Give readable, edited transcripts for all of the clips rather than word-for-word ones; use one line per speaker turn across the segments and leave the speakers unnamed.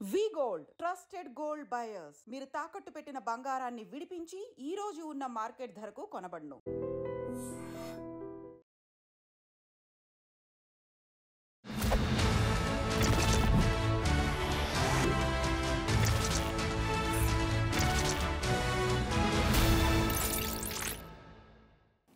వి gold trusted gold buyers మీరు తాకట్టు పెట్టిన బంగారాన్ని విడిపించి ఈ రోజు ఉన్న మార్కెట్ ధరకు కొనబడును.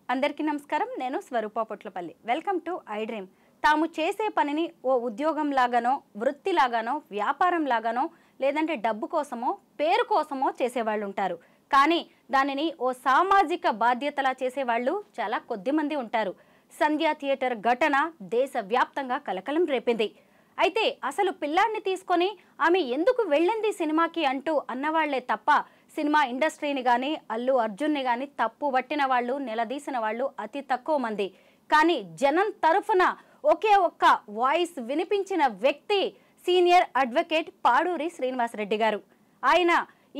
అందరికీ నమస్కారం. నేను Swaroopa Potlapalli. Welcome to I dream. తాము చేసే పనిని ఓ ఉద్యోగం లాగానో, వృత్తి లాగానో, వ్యాపారం లాగానో, లేదంటే డబ్బు కోసమో, పేరు కోసమో చేసేవాళ్ళు ఉంటారు. కానీ దానిని ఓ సామాజిక బాధ్యతలా చేసేవాళ్ళు చాలా కొద్ది మంది ఉంటారు. సంధ్యా థియేటర్ ఘటన దేశవ్యాప్తంగా కలకలం రేపింది. అయితే అసలు పిల్లాడిని తీసుకొని ఆమె ఎందుకు వెళ్ళింది సినిమాకి అంటూ అన్నవాళ్లే తప్ప సినిమా ఇండస్ట్రీని కానీ, అల్లు అర్జున్ని కానీ తప్పు పట్టిన వాళ్ళు, నిలదీసిన వాళ్ళు అతి తక్కువ మంది. కానీ జనం తరఫున ఒకే ఒక్క వాయిస్ వినిపించిన వ్యక్తి సీనియర్ అడ్వకేట్ పాడూరి శ్రీనివాసరెడ్డి గారు. ఆయన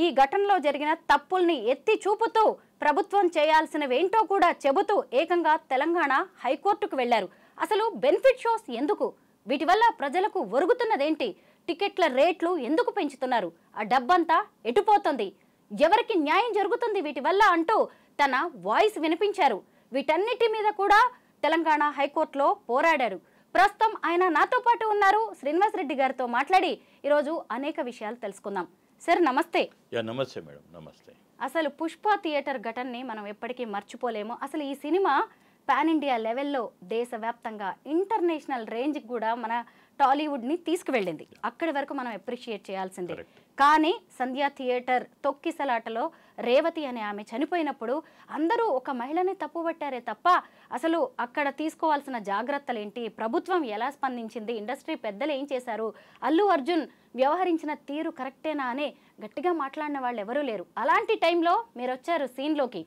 ఈ ఘటనలో జరిగిన తప్పుల్ని ఎత్తి చూపుతూ ప్రభుత్వం చేయాల్సినవేంటో కూడా చెబుతూ ఏకంగా తెలంగాణ హైకోర్టుకు వెళ్లారు. అసలు బెనిఫిట్ షోస్ ఎందుకు? వీటి వల్ల ప్రజలకు ఒరుగుతున్నదేంటి? టికెట్ల రేట్లు ఎందుకు పెంచుతున్నారు? ఆ డబ్బంతా ఎటుపోతుంది? ఎవరికి న్యాయం జరుగుతుంది వీటి వల్ల అంటూ తన వాయిస్ వినిపించారు. వీటన్నిటి మీద కూడా తెలంగాణ హైకోర్టులో పోరాడారు. ప్రస్తుతం ఆయన నాతో పాటు ఉన్నారు. శ్రీనివాసరెడ్డి గారితో మాట్లాడి ఈరోజు అనేక విషయాలు తెలుసుకుందాం. సార్ నమస్తే.
నమస్తే మేడం. నమస్తే.
అసలు పుష్ప థియేటర్ ఘటనని మనం ఎప్పటికీ మర్చిపోలేము. అసలు ఈ సినిమా పాన్ ఇండియా లెవెల్లో దేశవ్యాప్తంగా ఇంటర్నేషనల్ రేంజ్కి కూడా మన టాలీవుడ్ని తీసుకువెళ్ళింది. అక్కడి వరకు మనం అప్రిషియేట్ చేయాల్సిందే. కానీ సంధ్యా థియేటర్ తొక్కిసలాటలో రేవతి అనే ఆమె చనిపోయినప్పుడు అందరూ ఒక మహిళని తప్పుపట్టారే తప్ప అసలు అక్కడ తీసుకోవాల్సిన జాగ్రత్తలు ఏంటి, ప్రభుత్వం ఎలా స్పందించింది, ఇండస్ట్రీ పెద్దలు ఏం చేశారు, అల్లు అర్జున్ వ్యవహరించిన తీరు కరెక్టేనా అని గట్టిగా మాట్లాడిన వాళ్ళు ఎవరూ లేరు. అలాంటి టైంలో మీరు వచ్చారు సీన్లోకి.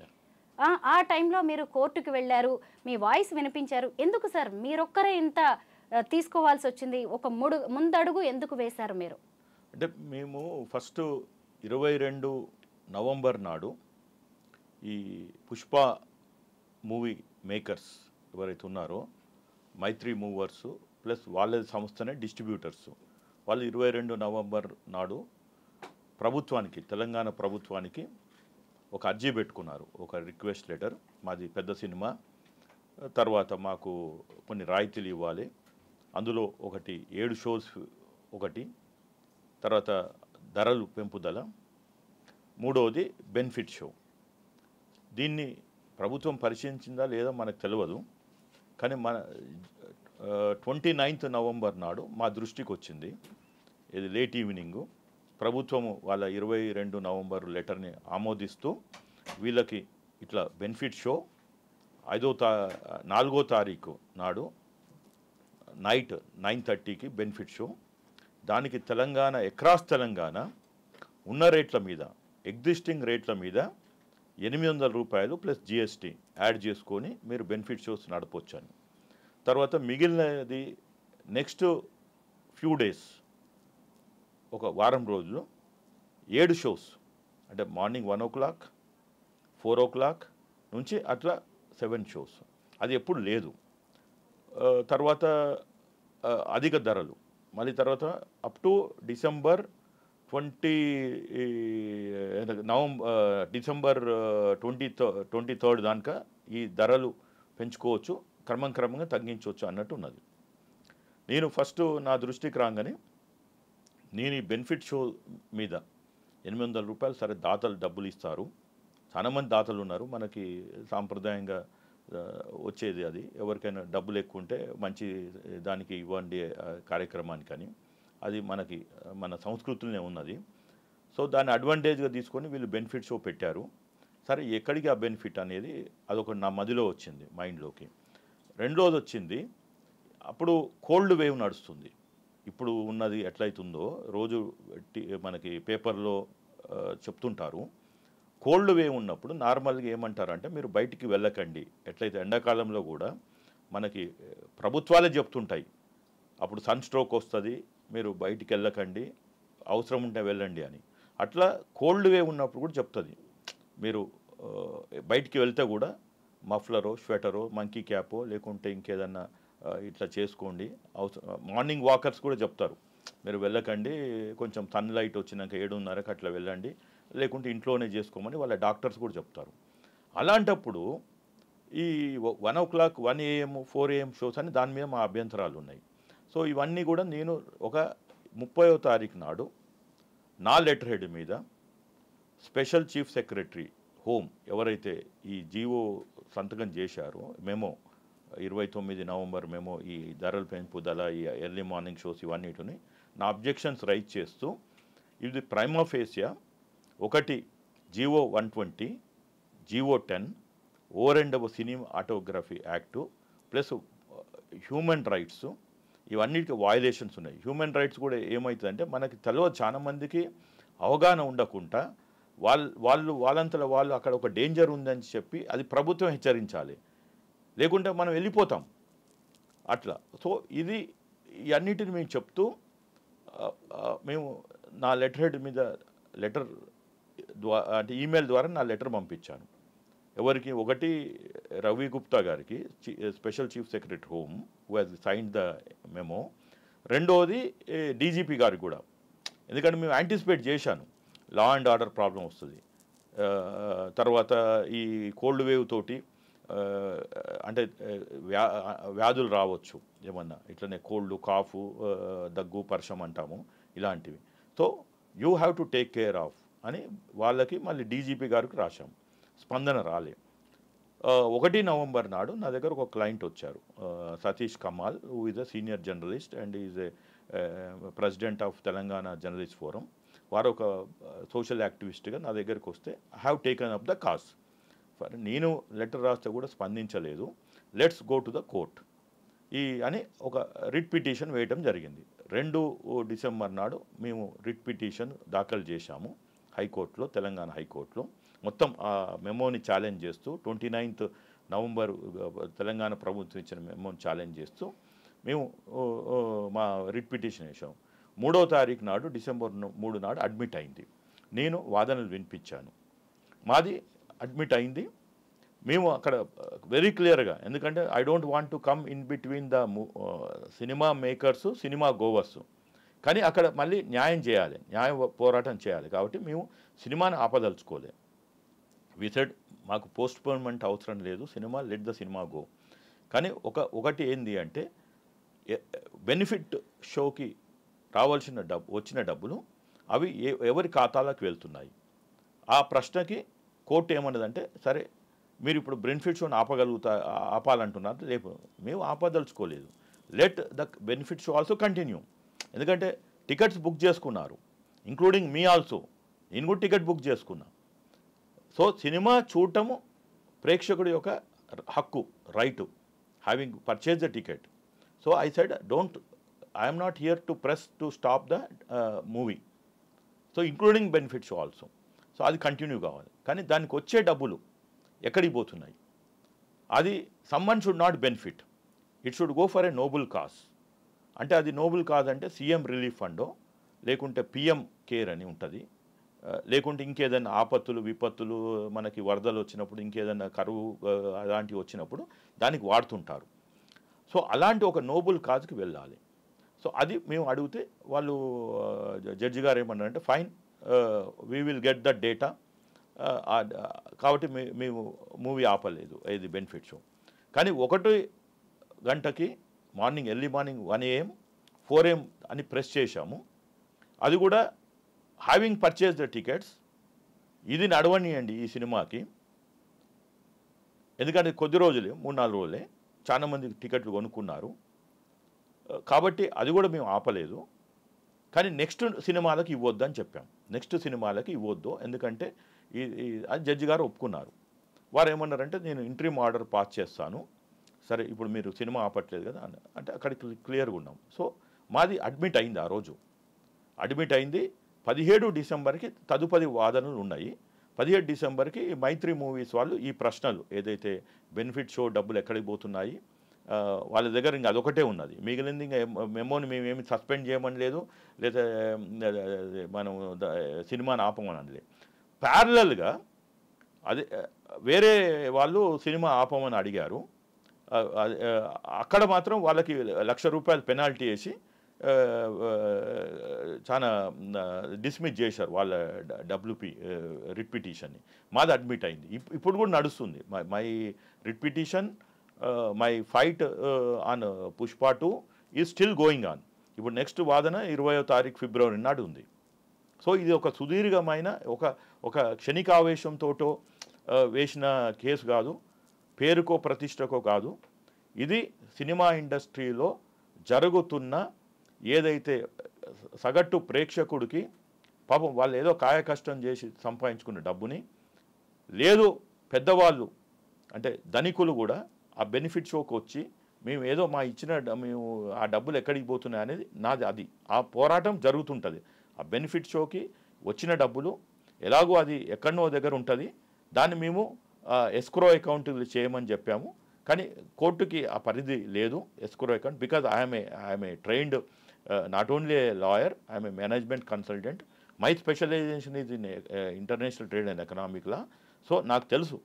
ఆ టైంలో మీరు కోర్టుకు వెళ్ళారు, మీ వాయిస్ వినిపించారు. ఎందుకు సార్ మీరొక్కరే ఇంత తీసుకోవాల్సి వచ్చింది? ఒక ముందడుగు ఎందుకు వేశారు మీరు?
అంటే మేము ఫస్ట్ 22 నవంబర్ నాడు ఈ పుష్ప మూవీ మేకర్స్ ఎవరైతే ఉన్నారో, మైత్రి మూవర్స్ ప్లస్ వాళ్ళ సంస్థనే డిస్ట్రిబ్యూటర్స్, వాళ్ళు 22 నవంబర్ నాడు ప్రభుత్వానికి, తెలంగాణ ప్రభుత్వానికి ఒక అర్జీ పెట్టుకున్నారు. ఒక రిక్వెస్ట్ లెటర్. మాది పెద్ద సినిమా, తర్వాత మాకు కొన్ని రాయితీలు ఇవ్వాలి. అందులో ఒకటి 7 షోస్, ఒకటి తర్వాత ధరలు పెంపుదల, మూడవది బెనిఫిట్ షో. దీన్ని ప్రభుత్వం పరిశీలించిందా లేదా మనకు తెలియదు. కానీ మన 29 నవంబర్ నాడు మా దృష్టికి వచ్చింది. ఇది లేట్ ఈవినింగు. ప్రభుత్వము వాళ్ళ 22 నవంబర్ లెటర్ని ఆమోదిస్తూ వీళ్ళకి ఇట్లా బెనిఫిట్ షో 4వ తారీఖు నాడు నైట్ 9:30కి బెనిఫిట్ షో. దానికి తెలంగాణ, అక్రాస్ తెలంగాణ ఉన్న రేట్ల మీద, ఎగ్జిస్టింగ్ రేట్ల మీద 800 రూపాయలు ప్లస్ జిఎస్టీ యాడ్ చేసుకొని మీరు బెనిఫిట్ షోస్ నడపొచ్చని. తర్వాత మిగిలినది నెక్స్ట్ ఫ్యూ డేస్, ఒక వారం రోజులు 7 షోస్, అంటే మార్నింగ్ 1 o'clock, 4 o'clock నుంచి అట్లా 7 షోస్. అది ఎప్పుడు లేదు. తర్వాత అధిక ధరలు మళ్ళీ తర్వాత అప్ టు డిసెంబర్ 23rd దాకా ఈ ధరలు పెంచుకోవచ్చు, క్రమంగా తగ్గించవచ్చు అన్నట్టు ఉన్నది. నేను ఫస్ట్ నా దృష్టికి రాగానే నేను ఈ బెనిఫిట్ షో మీద 800 రూపాయలు, సరే దాతలు డబ్బులు ఇస్తారు, చాలామంది దాతలు ఉన్నారు, మనకి సాంప్రదాయంగా వచ్చేది అది. ఎవరికైనా డబ్బులు ఎక్కువ ఉంటే మంచి దానికి ఇవ్వండి కార్యక్రమానికని, అది మనకి మన సంస్కృతిలోనే ఉన్నది. సో దాన్ని అడ్వాంటేజ్గా తీసుకొని వీళ్ళు బెనిఫిట్ షో పెట్టారు. సరే ఎక్కడికి ఆ బెనిఫిట్ అనేది అదొక నా మదిలో వచ్చింది, మైండ్లోకి. రెండోది వచ్చింది, అప్పుడు కోల్డ్ వేవ్ నడుస్తుంది. ఇప్పుడు ఉన్నది ఎట్లయితుందో రోజు మనకి పేపర్లో చెప్తుంటారు. కోల్డ్ వేవ్ ఉన్నప్పుడు నార్మల్గా ఏమంటారంటే మీరు బయటికి వెళ్ళకండి. ఎట్లయితే ఎండాకాలంలో కూడా మనకి ప్రభుత్వాలే చెప్తుంటాయి, అప్పుడు సన్ స్ట్రోక్ వస్తుంది, మీరు బయటికి వెళ్ళకండి, అవసరం ఉంటే వెళ్ళండి అని. అట్లా కోల్డ్ వేవ్ ఉన్నప్పుడు కూడా చెప్తుంది, మీరు బయటికి వెళ్తే కూడా మఫ్లరో, స్వెటరో, మంకీ క్యాపో లేకుంటే ఇంకేదన్నా ఇట్లా చేసుకోండి. మార్నింగ్ వాకర్స్ కూడా చెప్తారు, మీరు వెళ్ళకండి, కొంచెం సన్లైట్ వచ్చినాక 7:30కి అట్లా వెళ్ళండి, లేకుంటే ఇంట్లోనే చేసుకోమని వాళ్ళ డాక్టర్స్ కూడా చెప్తారు. అలాంటప్పుడు ఈ 1 o'clock 1 AM 4 AM షోస్ అని దాని మీద మా అభ్యంతరాలు ఉన్నాయి. సో ఇవన్నీ కూడా నేను ఒక 30వ తారీఖు నాడు నా లెటర్ హెడ్ మీద స్పెషల్ చీఫ్ సెక్రటరీ హోమ్ ఎవరైతే ఈ జీవో సంతకం చేశారో మెమో 29 నవంబర్ మెమో, ఈ ధరల పెంపుదల, ఈ ఎర్లీ మార్నింగ్ షోస్ ఇవన్నిటిని నా అబ్జెక్షన్స్ రైజ్ చేస్తూ ఇది ప్రైమా ఫేసియా ఒకటి GO 120, GO 10, over and above cinematography act plus human rights ఇవన్నిటికి వయలేషన్స్ ఉన్నాయి. హ్యూమన్ రైట్స్ కూడా ఏమవుతుందంటే మనకి తెలియదు, చాలా మందికి అవగాహన ఉండకుండా వాళ్ళంతలో వాళ్ళు అక్కడ ఒక డేంజర్ ఉందని చెప్పి అది ప్రభుత్వం హెచ్చరించాలి, లేకుంటే మనం వెళ్ళిపోతాం అట్లా. సో ఇది ఇవన్నిటిని మేము చెప్తూ మేము నా లెటర్ హెడ్ మీద లెటర్ అంటే ఈమెయిల్ ద్వారా నా లెటర్ పంపించాను. ఎవరికి? ఒకటి రవి గుప్తా గారికి, special chief secretary home, who has signed the memo. రెండోది డీజీపీ గారికి కూడా, ఎందుకంటే మేము యాంటిసిపేట్ చేశాను లా అండ్ ఆర్డర్ ప్రాబ్లం వస్తుంది, తర్వాత ఈ కోల్డ్ వేవ్ తోటి అంటే వ్యాధులు రావచ్చు, ఏమన్నా ఇట్లనే కోల్డ్, కాఫు, దగ్గు, పర్షం అంటాము ఇలాంటివి. So you have to take care of అని వాళ్ళకి మళ్ళీ డీజీపీ గారికి రాశాం. స్పందన రాలే. 1 నవంబర్ నాడు నా దగ్గర ఒక క్లయింట్ వచ్చారు, Satish Kamal, who is a senior journalist and is a president of Telangana journalist forum. వారు ఒక సోషల్ యాక్టివిస్ట్గా నా దగ్గరికి వస్తే I have taken up the cause. నేను లెటర్ రాస్తే కూడా స్పందించలేదు, let's go to the court అని ఒక రిట్ పిటిషన్ వేయటం జరిగింది. 2 డిసెంబర్ నాడు మేము రిట్ పిటిషన్ దాఖలు చేశాము హైకోర్టులో, తెలంగాణ హైకోర్టులో. మొత్తం ఆ మెమోని ఛాలెంజ్ చేస్తూ 29th నవంబర్ తెలంగాణ ప్రభుత్వం ఇచ్చిన మెమోని ఛాలెంజ్ చేస్తూ మేము మా రిట్ పిటిషన్ వేసాము. 3వ తారీఖు నాడు డిసెంబర్ 3 నాడు అడ్మిట్ అయింది. నేను వాదనలు వినిపించాను, మాది అడ్మిట్ అయింది. మేము అక్కడ వెరీ క్లియర్గా, ఎందుకంటే I don't want to come in between the cinema makers, cinema goers, కానీ అక్కడ మళ్ళీ న్యాయం చేయాలి, న్యాయ పోరాటం చేయాలి. కాబట్టి మేము సినిమాని ఆపదలుచుకోలే. వి సెడ్ మాకు పోస్ట్ పోన్మెంట్ అవసరం లేదు, cinema let the cinema go. కానీ ఒకటి ఏంది అంటే బెనిఫిట్ షోకి రావాల్సిన వచ్చిన డబ్బులు అవి ఎవరి ఖాతాలకు వెళ్తున్నాయి. ఆ ప్రశ్నకి కోర్టు ఏమన్నదంటే, సరే మీరు ఇప్పుడు బెనిఫిట్ షోని ఆపాలంటున్నారు, రేపు మేము ఆపదలుచుకోలేదు, let the benefit show also continue. ఎందుకంటే టికెట్స్ బుక్ చేసుకున్నారు, ఇంక్లూడింగ్ మీ ఆల్సో, నేను కూడా టికెట్ బుక్ చేసుకున్నా. సో సినిమా చూడటము ప్రేక్షకుడి యొక్క హక్కు, right, having purchase the ticket. So I said I'm not here to press to stop the movie, so including benefit show also. So అది continue కావాలి. కానీ దానికి వచ్చే డబ్బులు ఎక్కడికి పోతున్నాయి? అది someone should not benefit, it should go for a noble cause. అంటే అది నోబుల్ కాజ్ అంటే సీఎం రిలీఫ్ ఫండో, లేకుంటే పిఎం కేర్ అని ఉంటుంది, లేకుంటే ఇంకేదైనా ఆపత్తులు, విపత్తులు, మనకి వరదలు వచ్చినప్పుడు, ఇంకేదైనా కరువు అలాంటివి వచ్చినప్పుడు దానికి వాడుతుంటారు. సో అలాంటి ఒక నోబుల్ కాజ్కి వెళ్ళాలి. సో అది మేము అడిగితే వాళ్ళు జడ్జి గారు ఏమన్నారంటే, fine, we will get the data. కాబట్టి మేము మూవీ ఆపలేదు, ఇది బెనిఫిట్ షో. కానీ 1 గంటకి morning, early morning 1 AM 4 AM అని ప్రెస్ చేశాము. అది కూడా హ్యావింగ్ పర్చేజ్ ద టికెట్స్. ఇది నడవనియండి ఈ సినిమాకి, ఎందుకంటే కొద్ది రోజులే, 3-4 రోజులే, చాలా మంది టికెట్లు కొనుక్కున్నారు. కాబట్టి అది కూడా మేము ఆపలేదు. కానీ నెక్స్ట్ సినిమాలకు ఇవ్వద్దు అని చెప్పాం. నెక్స్ట్ సినిమాలకి ఇవ్వద్దు, ఎందుకంటే అది జడ్జి గారు ఒప్పుకున్నారు. వారు ఏమన్నారంటే, నేను ఇంట్రీమ్ ఆర్డర్ పాస్ చేస్తాను, సరే ఇప్పుడు మీరు సినిమా ఆపట్లేదు కదా అంటే అక్కడికి క్లియర్గా ఉన్నాం. సో మాది అడ్మిట్ అయింది, ఆ రోజు అడ్మిట్ అయింది. 17 డిసెంబర్కి తదుపరి వాదనలు ఉన్నాయి. 17 డిసెంబర్కి మైత్రి మూవీస్ వాళ్ళు ఈ ప్రశ్నలు, ఏదైతే బెనిఫిట్ షో డబ్బులు ఎక్కడికి పోతున్నాయి, వాళ్ళ దగ్గర ఇంకా అదొకటే ఉన్నది, మిగిలింది ఇంకా మెమోని మేమేమి సస్పెండ్ చేయమని లేదు, లేదా మనం సినిమాని ఆపమని అనలేదు. ప్యారలల్గా అది వేరే వాళ్ళు సినిమా ఆపమని అడిగారు. అక్కడ మాత్రం వాళ్ళకి ₹1,00,000 పెనాల్టీ వేసి చాలా డిస్మిస్ చేశారు వాళ్ళ డబ్ల్యూపీ రిట్ పిటిషన్ని. మాది అడ్మిట్ అయింది. ఇప్పుడు కూడా నడుస్తుంది my writ petition. My fight on Pushpa 2 is still going on. ఇప్పుడు నెక్స్ట్ వాదన 20వ తారీఖు ఫిబ్రవరి నాడు ఉంది. సో ఇది ఒక సుదీర్ఘమైన ఒక క్షణికావేశంతో వేసిన కేసు కాదు, పేరుకో ప్రతిష్టకో కాదు. ఇది సినిమా ఇండస్ట్రీలో జరుగుతున్న ఏదైతే సగటు ప్రేక్షకుడికి పాపం వాళ్ళు ఏదో కాయకష్టం చేసి సంపాదించుకున్న డబ్బుని, లేదు పెద్దవాళ్ళు అంటే ధనికులు కూడా ఆ బెనిఫిట్ షోకి వచ్చి మేము ఏదో మేము ఆ డబ్బులు ఎక్కడికి పోతున్నాయి అనేది నాది, అది ఆ పోరాటం జరుగుతుంటుంది. ఆ బెనిఫిట్ షోకి వచ్చిన డబ్బులు ఎలాగో అది ఎక్కడనో దగ్గర ఉంటుంది, దాన్ని మేము ఎస్క్రో అకౌంట్ చేయమని చెప్పాము. కానీ కోర్టుకి ఆ పరిధి లేదు escrow account, because I'm a trained not only a lawyer, I'm a management consultant. My specialization is in international trade and economic law. So నాకు తెలుసు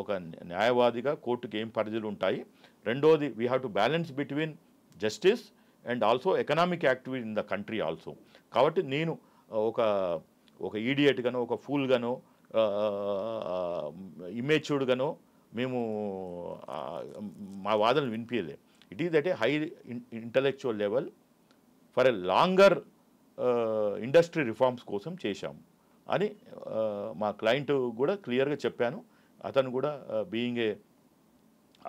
ఒక న్యాయవాదిగా కోర్టుకి ఏం పరిధులు ఉంటాయి. రెండోది, we have to balance between justice and also economic activity in the country also. కాబట్టి నేను ఒక ఈడియట్గానో ఒక ఫూల్గానో ఇమేచ్యూర్డ్గానో మేము మా వాదనలు వినిపించలే. It is at a high intellectual level for a longer industry reforms కోసం చేశాము అని మా క్లయింట్ కూడా క్లియర్గా చెప్పాను. అతను కూడా being a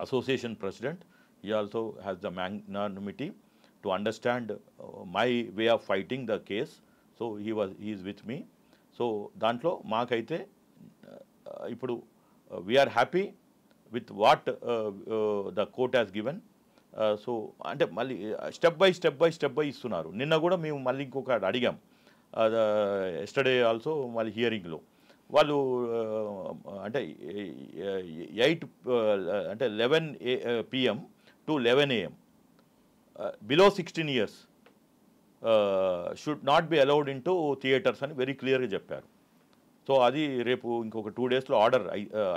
association president, he also has the magnanimity to understand my way of fighting the case. So he is with me. So దాంట్లో మాకైతే ఇప్పుడు we are happy with what the court has given. So అంటే మళ్ళీ step by ఇస్తున్నారు. నిన్న కూడా మేము మళ్ళీ ఇంకొక అడిగాం ఎస్టర్డే ఆల్సో మళ్ళీ హియరింగ్లో. వాళ్ళు అంటే 11 PM to 11 AM below 16 years should not be allowed in to theatres అని వెరీ క్లియర్గా చెప్పారు. సో అది రేపు ఇంకొక 2 daysలో ఆర్డర్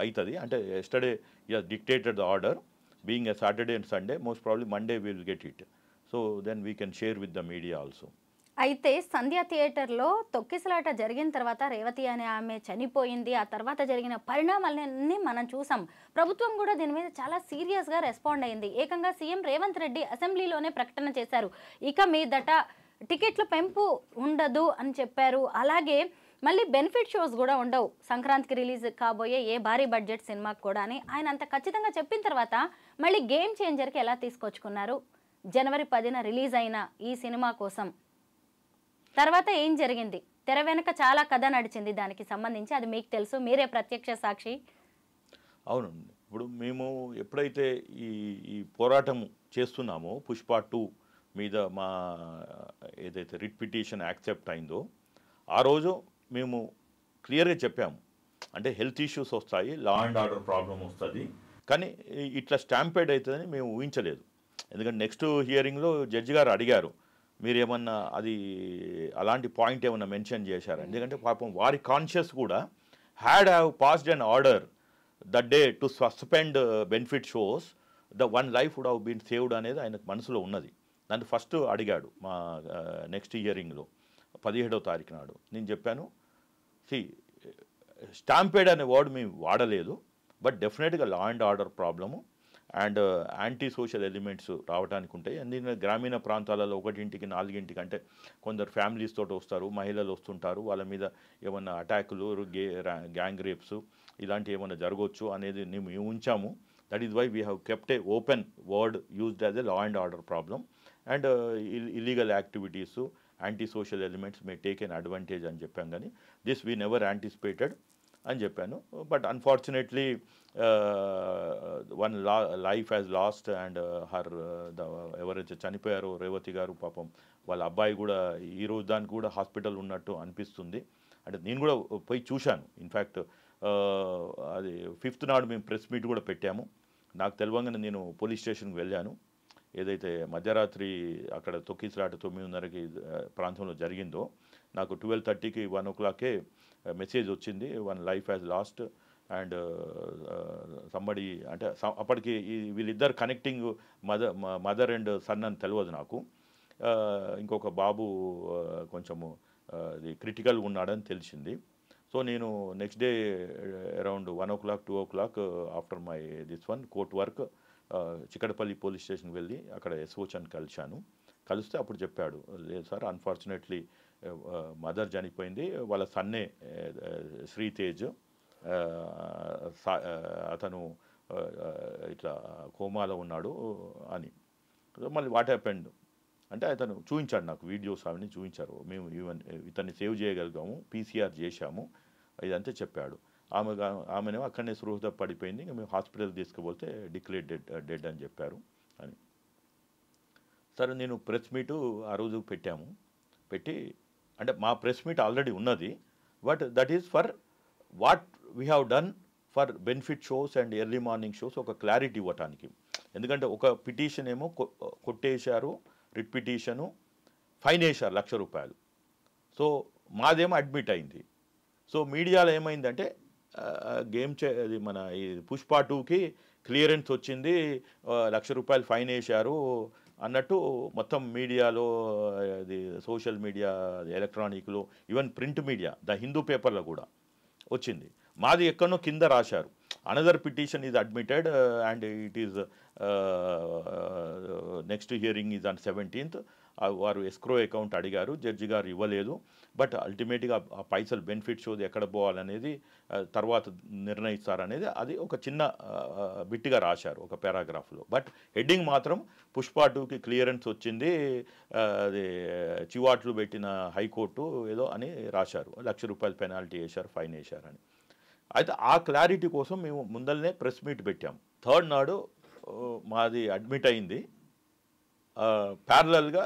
అవుతుంది. అంటే yesterday has dictated the order, being a Saturday and Sunday, most probably Monday will get it. So then we can share with the media also.
అయితే సంధ్య థియేటర్లో తొక్కిసలాట జరిగిన తర్వాత రేవతి అనే ఆమె చనిపోయింది. ఆ తర్వాత జరిగిన పరిణామాలన్నీ మనం చూసాం. ప్రభుత్వం కూడా దీని మీద చాలా సీరియస్గా రెస్పాండ్ అయింది. ఏకంగా సీఎం రేవంత్ రెడ్డి అసెంబ్లీలోనే ప్రకటన చేశారు, ఇక మీదట టికెట్ల పెంపు ఉండదు అని చెప్పారు. అలాగే మళ్ళీ బెనిఫిట్ షోస్ కూడా ఉండవు సంక్రాంతికి రిలీజ్ కాబోయే ఏ భారీ బడ్జెట్ సినిమాకి కూడా అని ఆయన అంత ఖచ్చితంగా చెప్పిన తర్వాత మళ్ళీ గేమ్ చేంజర్కి ఎలా తీసుకొచ్చుకున్నారు జనవరి 10న రిలీజ్ అయిన ఈ సినిమా కోసం? తర్వాత ఏం జరిగింది? తెర వెనుక చాలా కథ నడిచింది దానికి సంబంధించి, అది మీకు తెలుసు, మీరే ప్రత్యక్ష సాక్షి.
అవునండి. ఇప్పుడు మేము ఎప్పుడైతే ఈ పోరాటం చేస్తున్నామో పుష్ప 2 మీద మా ఏదైతే రిట్ పిటిషన్ యాక్సెప్ట్ అయిందో ఆ రోజు మేము క్లియర్గా చెప్పాము, అంటే హెల్త్ ఇష్యూస్ వస్తాయి, లా అండ్ ఆర్డర్ ప్రాబ్లం వస్తుంది, కానీ ఇట్లా స్టాంపేడ్ అవుతుందని మేము ఊహించలేదు. ఎందుకంటే నెక్స్ట్ హియరింగ్లో జడ్జి గారు అడిగారు, మీరు ఏమన్నా అది అలాంటి పాయింట్ ఏమన్నా మెన్షన్ చేశారు? ఎందుకంటే పాపం వారి కాన్షియస్ కూడా have passed an order that day to suspend benefit shows, the one life would have been saved అనేది ఆయనకు మనసులో ఉన్నది. నన్ను ఫస్ట్ అడిగాడు మా నెక్స్ట్ హియరింగ్లో 17వ తారీఖు నాడు. నేను చెప్పాను, స్టాంపేడ్ అనే వర్డ్ మేము వాడలేదు, బట్ డెఫినెట్గా లా and order problem and anti social elements రావడానికి ఉంటాయి. అందుకని గ్రామీణ ప్రాంతాలలో 1ంటికి 4ంటికి అంటే కొందరు ఫ్యామిలీస్ తోటి వస్తారు, మహిళలు వస్తుంటారు, వాళ్ళ మీద ఏమన్నా అటాకులు, గ్యాంగ్ రేప్స్ ఇలాంటివి ఏమైనా జరగవచ్చు అనేది మేము ఉంచాము. That is why we have kept a open word used as a law and order problem and illegal activities, anti social elements may take an advantage అని చెప్పాం. కానీ దిస్ వీ నెవర్ యాంటిసిపేటెడ్ అని చెప్పాను. But unfortunately one life has lost and ఎవరైతే చనిపోయారో రేవతి గారు, పాపం వాళ్ళ అబ్బాయి కూడా ఈరోజు దానికి కూడా హాస్పిటల్ ఉన్నట్టు అనిపిస్తుంది. అంటే నేను కూడా పోయి చూశాను. ఇన్ఫ్యాక్ట్ అది 5th నాడు మేము ప్రెస్ మీట్ కూడా పెట్టాము. నాకు తెలియగానే నేను పోలీస్ స్టేషన్కి వెళ్ళాను. ఏదైతే మధ్యరాత్రి అక్కడ తొక్కిసలాట 9:30కి ప్రాంతంలో జరిగిందో, నాకు 12:30కి 1 o'clockకే మెసేజ్ వచ్చింది, one life has lost and somebody, అంటే అప్పటికి వీళ్ళిద్దరు కనెక్టింగ్ మదర్ అండ్ సన్ అని తెలియదు నాకు. ఇంకొక బాబు కొంచెము అది క్రిటికల్గా ఉన్నాడని తెలిసింది. సో నేను next day around 1 o'clock 2 o'clock after my this one court work Chikkadpally police స్టేషన్కి వెళ్ళి అక్కడ ఎస్ఓచ్ అని కలిస్తే అప్పుడు చెప్పాడు, లేదు సార్ అన్ఫార్చునేట్లీ మదర్ చనిపోయింది, వాళ్ళ సన్నే శ్రీతేజ్ అతను ఇట్లా కోమాలో ఉన్నాడు అని. మళ్ళీ వాట్ హ్యాపెండ్ అంటే అతను చూపించాడు నాకు, వీడియోస్ అవన్నీ చూపించారు, మేము ఈవెన్ ఇతన్ని సేవ్ చేయగలిగాము, పీసీఆర్ చేశాము, ఇదంతా చెప్పాడు. ఆమెనేమో అక్కడనే స్పృహ పడిపోయింది, ఇంకా మేము హాస్పిటల్ తీసుకుపోతే డిక్లేర్ డెడ్ అని చెప్పారు అని. సరే నేను ప్రెస్ మీటు ఆ రోజు పెట్టి అంటే మా ప్రెస్ మీట్ ఆల్రెడీ ఉన్నది, but that is for what we have done for benefit shows and early morning shows ఒక క్లారిటీ ఇవ్వటానికి. ఎందుకంటే ఒక పిటిషన్ ఏమో కొట్టేశారు, రిట్ పిటిషను, ఫైన్ వేశారు ₹1,00,000. సో మాదేమో అడ్మిట్ అయింది. సో మీడియాలో ఏమైందంటే అది మన ఈ పుష్ప 2కి క్లియరెన్స్ వచ్చింది, ₹1,00,000 ఫైన్ వేశారు అన్నట్టు మొత్తం మీడియాలో, అది సోషల్ మీడియా, ఎలక్ట్రానిక్లో, even print media, the Hindu పేపర్లో కూడా వచ్చింది. మాది ఎక్కడో కింద రాశారు, another petition is admitted and it is next hearing is on 17th. వారు ఎస్క్రో అకౌంట్ అడిగారు, జడ్జి గారు ఇవ్వలేదు, బట్ అల్టిమేట్గా ఆ పైసలు బెనిఫిట్ షోది ఎక్కడ పోవాలనేది తర్వాత నిర్ణయిస్తారనేది అది ఒక చిన్న బిట్గా రాశారు ఒక పారాగ్రాఫ్లో. బట్ హెడ్డింగ్ మాత్రం పుష్ప 2కి క్లియరెన్స్ వచ్చింది, అది చివాట్లు పెట్టిన హైకోర్టు ఏదో అని రాశారు, ₹1,00,000 పెనాల్టీ వేశారు, ఫైన్ వేశారని. అయితే ఆ క్లారిటీ కోసం మేము ముందరనే ప్రెస్ మీట్ పెట్టాము. 3rd నాడు మాది అడ్మిట్ అయింది, ప్యారలల్గా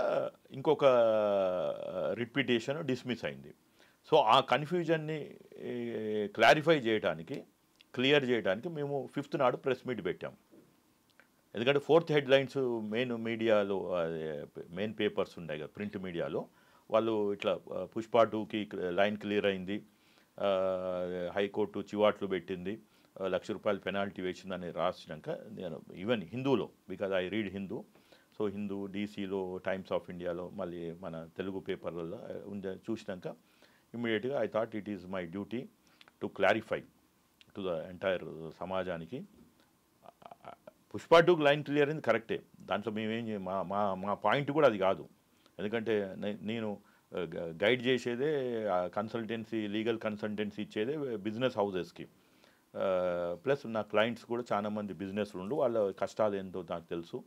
ఇంకొక రిట్ డిస్మిస్ అయింది. సో ఆ కన్ఫ్యూజన్ని క్లారిఫై చేయడానికి, క్లియర్ చేయడానికి మేము 5th నాడు ప్రెస్ మీట్ పెట్టాము. ఎందుకంటే 4th హెడ్లైన్స్ మెయిన్ మీడియాలో, మెయిన్ పేపర్స్ ఉన్నాయి కదా ప్రింట్ మీడియాలో, వాళ్ళు ఇట్లా పుష్ప 2కి లైన్ క్లియర్ అయింది, హైకోర్టు చివాట్లు పెట్టింది, ₹1,00,000 పెనాల్టీ వేసిందని రాసినాక నేను ఈవెన్ హిందూలో, because I read Hindu, so Hindu, డీసీలో, టైమ్స్ ఆఫ్ ఇండియాలో, మళ్ళీ మన తెలుగు పేపర్లలో చూసినాక ఇమ్మీడియట్గా I thought it is my duty to clarify to the entire సమాజానికి. పుష్ప 2కి లైన్ క్లియర్ అయింది కరెక్టే, దాంట్లో మేమేం మా పాయింట్ కూడా అది కాదు. ఎందుకంటే నేను గైడ్ చేసేదే కన్సల్టెన్సీ, లీగల్ కన్సల్టెన్సీ ఇచ్చేదే బిజినెస్ హౌజెస్కి, ప్లస్ నా క్లయింట్స్ కూడా చాలామంది బిజినెస్లు ఉండు, వాళ్ళ కష్టాలు ఏంటో నాకు తెలుసు,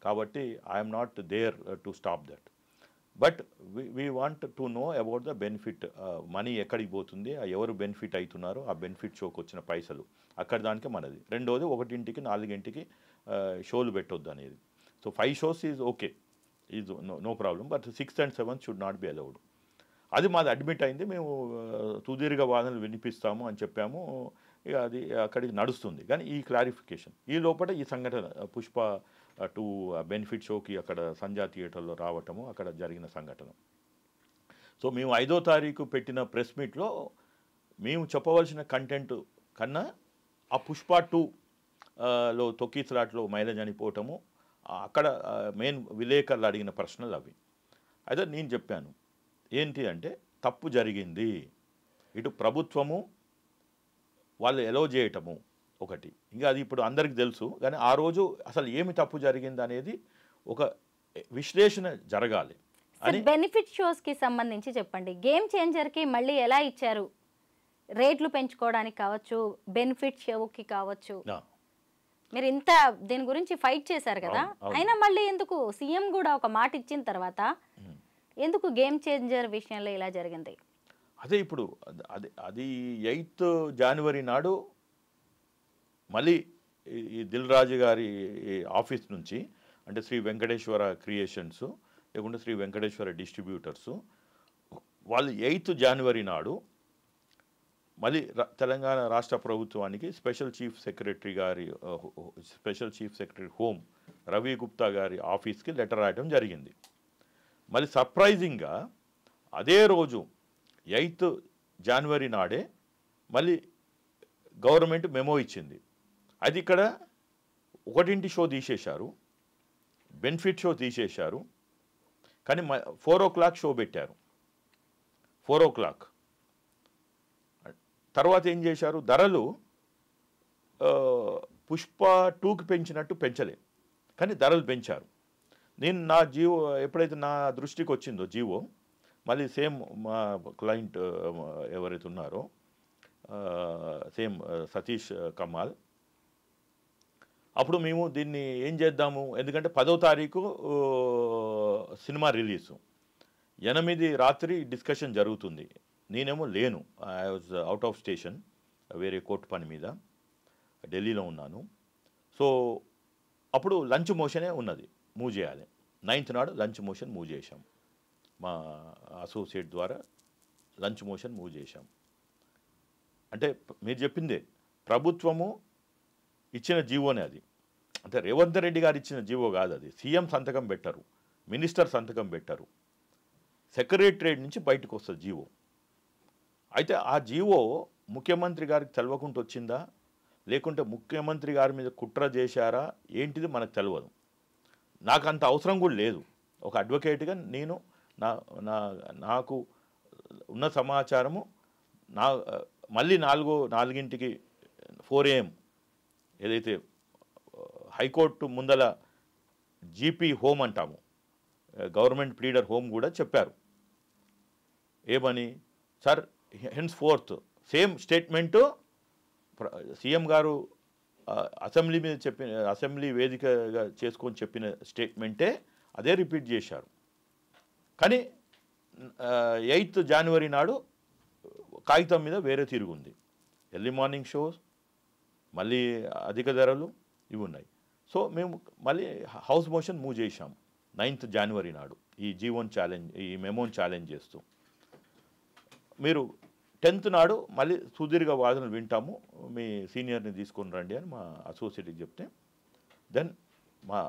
కాబట్టి I'm not there to stop that. But we want to know about the benefit, money ఎక్కడికి పోతుంది, ఎవరు బెనిఫిట్ అవుతున్నారో ఆ బెనిఫిట్ షోకి వచ్చిన పైసలు అక్కడ దానికే మనది. రెండోది 1ంటికి 4ంటికి షోలు పెట్టొద్దు అనేది. So 5 shows is okay, is no problem, but 6th and 7th should not be allowed. అది మాది అడ్మిట్ అయింది, మేము సుదీర్ఘ వాదనలు వినిపిస్తాము అని చెప్పాము, ఇక అది అక్కడికి నడుస్తుంది. కానీ ఈ క్లారిఫికేషన్ ఈ లోపల ఈ సంఘటన పుష్ప 2 బెనిఫిట్ షోకి అక్కడ సంధ్యా థియేటర్లో రావటము అక్కడ జరిగిన సంఘటన. సో మేము 5వ తారీఖు పెట్టిన ప్రెస్ మీట్లో మేము చెప్పవలసిన కంటెంట్ కన్నా ఆ పుష్ప 2లో తొక్కిసలాట్లో మహిళ చనిపోవటము, అక్కడ మెయిన్ విలేకరులు అడిగిన ప్రశ్నలు అవి. అయితే నేను చెప్పాను ఏంటి అంటే, తప్పు జరిగింది, ఇటు ప్రభుత్వము వాళ్ళు ఎలో చేయటము ఒకటి, ఇంకా అది ఇప్పుడు అందరికీ తెలుసు, కానీ ఆ రోజు అసలు ఏమి తప్పు జరిగింది అనేది ఒక విశ్లేషణ జరగాలి అని.
బెనిఫిట్ షోస్కి సంబంధించి చెప్పండి, గేమ్ చేంజర్కి మళ్ళీ ఎలా ఇచ్చారు, రేట్లు పెంచుకోవడానికి కావచ్చు, బెనిఫిట్ షోకి కావచ్చు, మీరు ఇంత దీని గురించి ఫైట్ చేశారు కదా, అయినా మళ్ళీ ఎందుకు సీఎం కూడా ఒక మాట ఇచ్చిన తర్వాత ఎందుకు గేమ్ చేంజర్ విషయంలో ఇలా జరిగింది?
అదే ఇప్పుడు అది 8th January నాడు మళ్ళీ ఈ దిల్ రాజు గారి ఆఫీస్ నుంచి, అంటే శ్రీ వెంకటేశ్వర క్రియేషన్స్ లేకుంటే శ్రీ వెంకటేశ్వర డిస్ట్రిబ్యూటర్సు, వాళ్ళు 8th January నాడు మళ్ళీ తెలంగాణ రాష్ట్ర ప్రభుత్వానికి special chief secretary home Ravi Gupta గారి ఆఫీస్కి లెటర్ రాయడం జరిగింది. మళ్ళీ సర్ప్రైజింగ్గా అదే రోజు 8th January నాడే మళ్ళీ గవర్నమెంట్ మెమో ఇచ్చింది. అది ఇక్కడ 1ంటి షో తీసేశారు, బెనిఫిట్ షో తీసేశారు, కానీ 4 o'clock షో పెట్టారు. 4 o'clock తర్వాత ఏం చేశారు, ధరలు పుష్ప 2కి పెంచినట్టు పెంచలే, కానీ ధరలు పెంచారు. నేను నా జీవో ఎప్పుడైతే నా దృష్టికి వచ్చిందో జీవో, మళ్ళీ సేమ్ మా క్లయింట్ ఎవరైతే ఉన్నారో సేమ్ సతీష్ కమాల్, అప్పుడు మేము దీన్ని ఏం చేద్దాము, ఎందుకంటే 10వ తారీఖు సినిమా రిలీజు, 8 రాత్రి డిస్కషన్ జరుగుతుంది. నేనేమో లేను, I was out of station, వేరే కోర్టు పని మీద ఢిల్లీలో ఉన్నాను. సో అప్పుడు లంచ్ మోషనే ఉన్నది, మూవ్ చేయాలి. 9th నాడు లంచ్ మోషన్ మూవ్ చేశాం, మా అసోసియేట్ ద్వారా లంచ్ మోషన్ మూవ్ చేశాం. అంటే మీరు చెప్పిందే, ప్రభుత్వము ఇచ్చిన జీవోనే అది, అంటే రేవంత్ రెడ్డి గారు ఇచ్చిన జీవో కాదు అది. సీఎం సంతకం పెట్టరు, మినిస్టర్ సంతకం పెట్టరు, సెక్రటరేట్ నుంచి బయటకు వస్తుంది జీవో. అయితే ఆ జీవో ముఖ్యమంత్రి గారికి తెలవకుండా వచ్చిందా, లేకుంటే ముఖ్యమంత్రి గారి మీద కుట్ర చేశారా ఏంటిది మనకు తెలియదు. నాకు అంత అవసరం కూడా లేదు. ఒక అడ్వకేట్గా నేను నాకు ఉన్న సమాచారము మళ్ళీ 4కి 4 AM ఏదైతే హైకోర్టు ముందల జీపీ హోమ్ అంటాము, గవర్నమెంట్ ప్లీడర్ హోమ్ కూడా చెప్పారు ఏమని, sir hence fourth sem statement CM గారు అసెంబ్లీ మీద అసెంబ్లీ వేదికగా చేసుకొని చెప్పిన స్టేట్మెంటే అదే రిపీట్ చేశారు. కానీ 8th జనవరి నాడు కాగితం మీద వేరే తిరుగుంది. ఎర్లీ మార్నింగ్ షోస్, మళ్ళీ అధిక ధరలు ఇవి ఉన్నాయి. సో మేము మళ్ళీ హౌస్ మోషన్ మూవ్ చేశాం 9th జనవరి నాడు, ఈ జీవోన్ ఛాలెంజ్, ఈ మెమోన్ ఛాలెంజ్ చేస్తూ. మీరు 10th నాడు మళ్ళీ సుదీర్ఘ వాదనలు వింటాము, మీ సీనియర్ని తీసుకొని రండి అని మా అసోసియేట్కి చెప్తే, దెన్ మా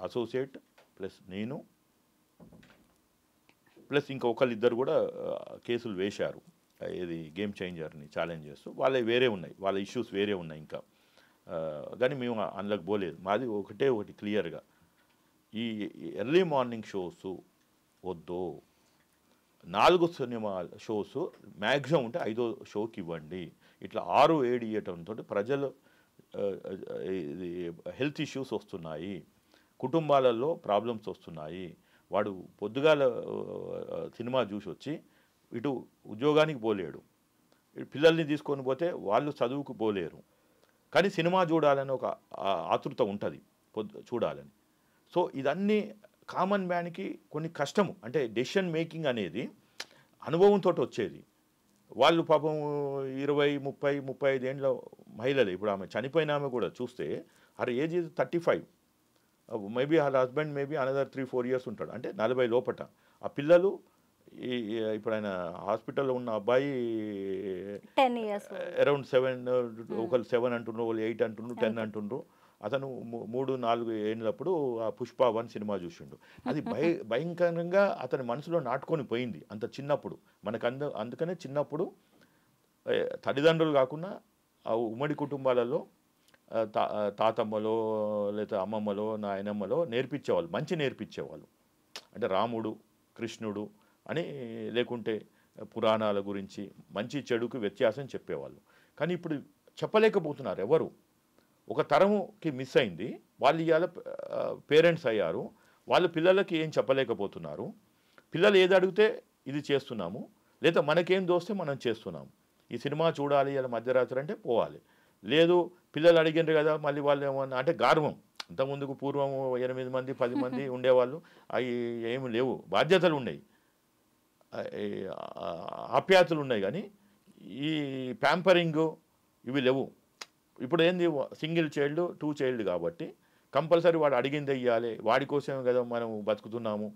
అసోసియేట్ ప్లస్ నేను ప్లస్ ఇంకొకళ్ళిద్దరు కూడా కేసులు వేశారు, ఇది గేమ్ చేంజర్ని ఛాలెంజ్ చేస్తూ. వాళ్ళే వేరే ఉన్నాయి, వాళ్ళ ఇష్యూస్ వేరే ఉన్నాయి ఇంకా, కానీ మేము అందులోకి పోలేదు. మాది ఒకటి క్లియర్గా, ఈ ఎర్లీ మార్నింగ్ షోస్ వద్దు, 4 సినిమా షోస్ మ్యాక్సిమం ఉంటే 5వ షోకి ఇవ్వండి. ఇట్లా 6, 7 ఇవ్వటంతో ప్రజలు హెల్త్ ఇష్యూస్ వస్తున్నాయి, కుటుంబాలలో ప్రాబ్లమ్స్ వస్తున్నాయి. వాడు పొద్దుగాల సినిమా చూసి వచ్చి ఇటు ఉద్యోగానికి పోలేడు, పిల్లల్ని తీసుకొని పోతే వాళ్ళు చదువుకు పోలేరు, కానీ సినిమా చూడాలని ఒక ఆతృత ఉంటుంది చూడాలని. సో ఇదన్నీ కామన్ మ్యాన్కి కొన్ని కష్టము, అంటే డెసిషన్ మేకింగ్ అనేది అనుభవంతో వచ్చేది. వాళ్ళు పాపం 20, 30, 35 ఏండ్ల మహిళలు, ఇప్పుడు ఆమె చనిపోయిన ఆమె కూడా చూస్తే her age is 35, maybe her husband maybe another 3-4 years ఉంటాడు, అంటే 40 లోపట. ఆ పిల్లలు ఇప్పుడు ఆయన హాస్పిటల్లో ఉన్న అబ్బాయి
10 years,
అరౌండ్ 7, ఒకళ్ళు 7 అంటున్నారు, వాళ్ళు 8 అంటున్నారు, 10 అంటున్నారు. అతను 3-4 ఏళ్ళప్పుడు ఆ పుష్ప 1 సినిమా చూసిండు. అది భయంకరంగా అతని మనసులో నాటుకొని పోయింది అంత చిన్నప్పుడు. మనకు అందుకనే చిన్నప్పుడు తల్లిదండ్రులు కాకుండా ఆ ఉమ్మడి కుటుంబాలలో తాతమ్మలో లేదా అమ్మమ్మలో నాయనమ్మలో నేర్పించేవాళ్ళు, మంచి నేర్పించేవాళ్ళు. అంటే రాముడు కృష్ణుడు అని, లేకుంటే పురాణాల గురించి మంచి చెడుకు వ్యత్యాసం చెప్పేవాళ్ళు. కానీ ఇప్పుడు చెప్పలేకపోతున్నారు ఎవరు. ఒక తరముకి మిస్ అయింది, వాళ్ళు ఇవాళ పేరెంట్స్ అయ్యారు, వాళ్ళ పిల్లలకి ఏం చెప్పలేకపోతున్నారు. పిల్లలు ఏది అడిగితే ఇది చేస్తున్నాము, లేదా మనకేం దోస్తే మనం చేస్తున్నాము. ఈ సినిమా చూడాలి ఇలా మధ్యరాత్రి అంటే పోవాలి, లేదు పిల్లలు అడిగినారు కదా మళ్ళీ వాళ్ళు ఏమన్నా అంటే గార్వం. అంతకుముందుకు పూర్వం 8 మంది 10 మంది ఉండేవాళ్ళు, అవి ఏమి లేవు, బాధ్యతలు ఉన్నాయి, ఆప్యాయతలు ఉన్నాయి, కానీ ఈ ప్యాంపరింగ్ ఇవి లేవు. ఇప్పుడు ఏంది, సింగిల్ చైల్డ్ 2 చైల్డ్ కాబట్టి కంపల్సరీ వాడు అడిగింది ఇవ్వాలి, వాడి కోసమే కదా మనం బతుకుతున్నాము,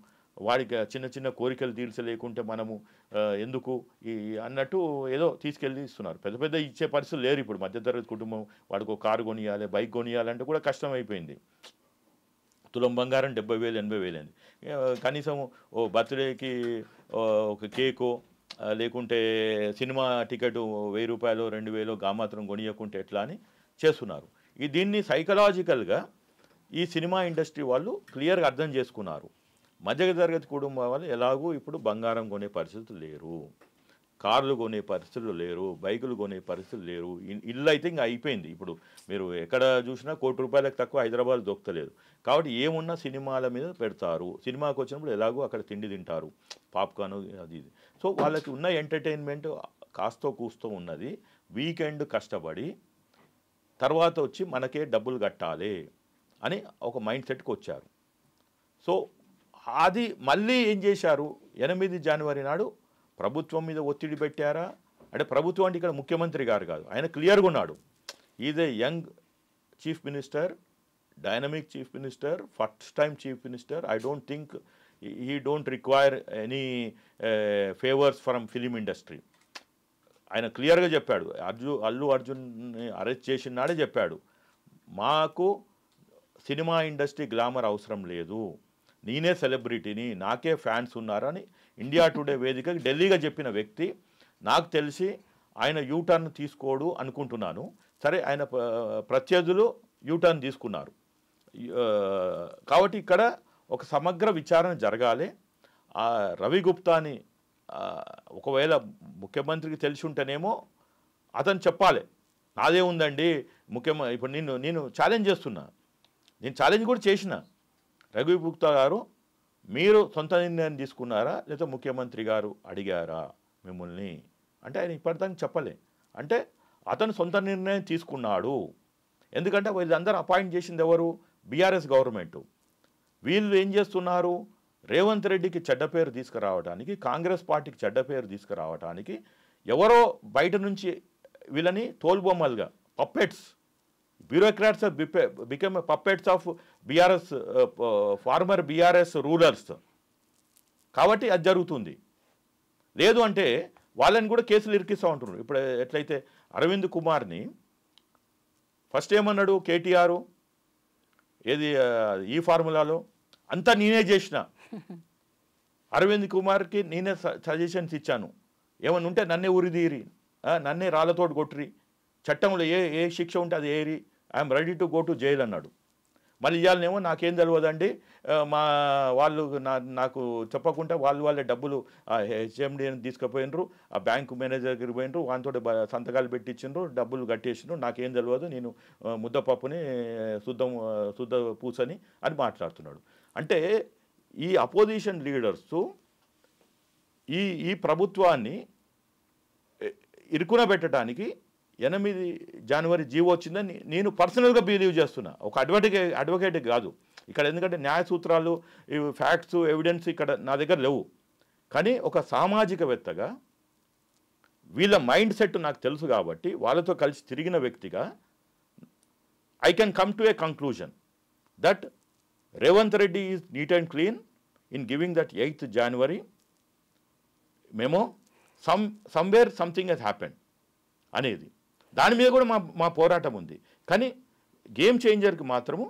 వాడికి చిన్న చిన్న కోరికలు తీర్చలేకుంటే మనము ఎందుకు అన్నట్టు ఏదో తీసుకెళ్ళి ఇస్తున్నారు. పెద్ద పెద్ద ఇచ్చే పరిస్థితులు లేరు ఇప్పుడు. మధ్యతరగతి కుటుంబం వాడికి ఒక కారు కొనియాలి, బైక్ కొనియాలంటే కూడా కష్టమైపోయింది. తులం బంగారం 70,000 80,000 అయింది. కనీసం ఓ బర్త్డేకి ఒక కేకు, లేకుంటే సినిమా టికెట్ 1000 రూపాయలు 2000 గామాత్రం కొనియకుంటే ఎట్లా అని చేస్తున్నారు. దీన్ని సైకలాజికల్గా ఈ సినిమా ఇండస్ట్రీ వాళ్ళు క్లియర్గా అర్థం చేసుకున్నారు. మధ్యతరగతి కుటుంబం వాళ్ళు ఎలాగూ ఇప్పుడు బంగారం కొనే పరిస్థితులు లేరు, కార్లు కొనే పరిస్థితులు లేరు, బైకులు కొనే పరిస్థితులు లేరు. ఇల్లు అయితే ఇంకా అయిపోయింది. ఇప్పుడు మీరు ఎక్కడ చూసినా ₹1,00,00,000 తక్కువ హైదరాబాద్ దొరకలేదు. కాబట్టి ఏమున్నా సినిమాల మీద పెడతారు. సినిమాకి వచ్చినప్పుడు ఎలాగో అక్కడ తిండి తింటారు, పాప్కార్న్ అది ఇది. సో వాళ్ళకి ఉన్న ఎంటర్టైన్మెంట్ కాస్తో కూస్తో ఉన్నది. వీకెండ్ కష్టపడి తర్వాత వచ్చి మనకే డబ్బులు కట్టాలి అని ఒక మైండ్ సెట్కి వచ్చారు. సో అది మళ్ళీ ఏం చేశారు, 8 జనవరి నాడు ప్రభుత్వం మీద ఒత్తిడి పెట్టారా అంటే, ప్రభుత్వం అంటే ఇక్కడ ముఖ్యమంత్రి గారు కాదు, ఆయన క్లియర్గా ఉన్నాడు. Is a young chief minister, dynamic chief minister, first time chief minister. I don't think he don't require any favours from film industry. ఆయన క్లియర్గా చెప్పాడు. అల్లు అర్జున్ని అరెస్ట్ చేసిన నాడే చెప్పాడు, మాకు సినిమా ఇండస్ట్రీ గ్లామర్ అవసరం లేదు, నేనే సెలబ్రిటీని, నాకే ఫ్యాన్స్ ఉన్నారని ఇండియా టుడే వేదికకి ఢిల్లీగా చెప్పిన వ్యక్తి. నాకు తెలిసి ఆయన యూటర్న్ తీసుకోడు అనుకుంటున్నాను. సరే, ఆయన ప్రత్యర్థులు యూటర్న్ తీసుకున్నారు. కాబట్టి ఇక్కడ ఒక సమగ్ర విచారణ జరగాలి. రవి గుప్తాని ఒకవేళ ముఖ్యమంత్రికి తెలిసి ఉంటేనేమో అతను చెప్పాలి, నాదే ఉందండి ఇప్పుడు నేను ఛాలెంజ్ చేస్తున్నా, నేను ఛాలెంజ్ కూడా చేసిన. రవి గుప్తా గారు, మీరు సొంత నిర్ణయం తీసుకున్నారా లేదా ముఖ్యమంత్రి గారు అడిగారా మిమ్మల్ని అంటే, ఆయన ఇప్పటిదాకా చెప్పలే. అంటే అతను సొంత నిర్ణయం తీసుకున్నాడు. ఎందుకంటే వీళ్ళందరూ అపాయింట్ చేసింది ఎవరు, బీఆర్ఎస్ గవర్నమెంట్. వీళ్ళు ఏం చేస్తున్నారు, రేవంత్ రెడ్డికి చెడ్డ పేరు తీసుకురావడానికి, కాంగ్రెస్ పార్టీకి చెడ్డ పేరు తీసుకురావడానికి ఎవరో బయట నుంచి వీళ్ళని తోలుబొమ్మలుగా, puppets, bureaucrats become puppets of BRS, former BRS rulers. కాబట్టి అది జరుగుతుంది. లేదు అంటే వాళ్ళని కూడా కేసులు ఇరికిస్తూ ఉంటున్నారు. ఇప్పుడు ఎట్లయితే అరవింద్ కుమార్ని ఫస్ట్ ఏమన్నాడు కేటీఆర్, ఏది ఈ ఫార్ములాలో అంతా నేనే చేసిన, అరవింద్ కుమార్కి నేనే సజెషన్స్ ఇచ్చాను, ఏమన్నా ఉంటే నన్నే ఉరిదీరి, నన్నే రాళ్ళతోటి కొట్టురి, చట్టంలో ఏ శిక్ష ఉంటే అది ఏరి, I'm ready to go to jail అన్నాడు. మళ్ళీ ఇవ్వాలనేమో నాకేం తెలియదండి, మా వాళ్ళు నాకు చెప్పకుండా వాళ్ళే డబ్బులు హెచ్ఎండి అని తీసుకుపోయినరు, ఆ బ్యాంకు మేనేజర్ దగ్గరికి పోయినరు, వాళ్ళతో సంతకాలు పెట్టించిండ్రు, డబ్బులు కట్టేసిండ్రు, నాకేం తెలియదు, నేను ముద్దపప్పుని శుద్ధ పూసని అని మాట్లాడుతున్నాడు. అంటే ఈ అపోజిషన్ లీడర్స్ ఈ ప్రభుత్వాన్ని ఇరుకున పెట్టడానికి 8 జనవరి జీవో వచ్చిందని నేను పర్సనల్గా బిలీవ్ చేస్తున్నా, ఒక అడ్వకేట్ కాదు ఇక్కడ. ఎందుకంటే న్యాయ సూత్రాలు, ఫ్యాక్ట్స్, ఎవిడెన్స్ ఇక్కడ నా దగ్గర లేవు. కానీ ఒక సామాజికవేత్తగా వీళ్ళ మైండ్ సెట్ నాకు తెలుసు కాబట్టి, వాళ్ళతో కలిసి తిరిగిన వ్యక్తిగా I can come to a conclusion that Revanth Reddy is neat and clean in giving that 8th January memo. Somewhere something he's happened అనేది, దాని మీద కూడా మా పోరాటం ఉంది. కానీ గేమ్ చేంజర్కి మాత్రము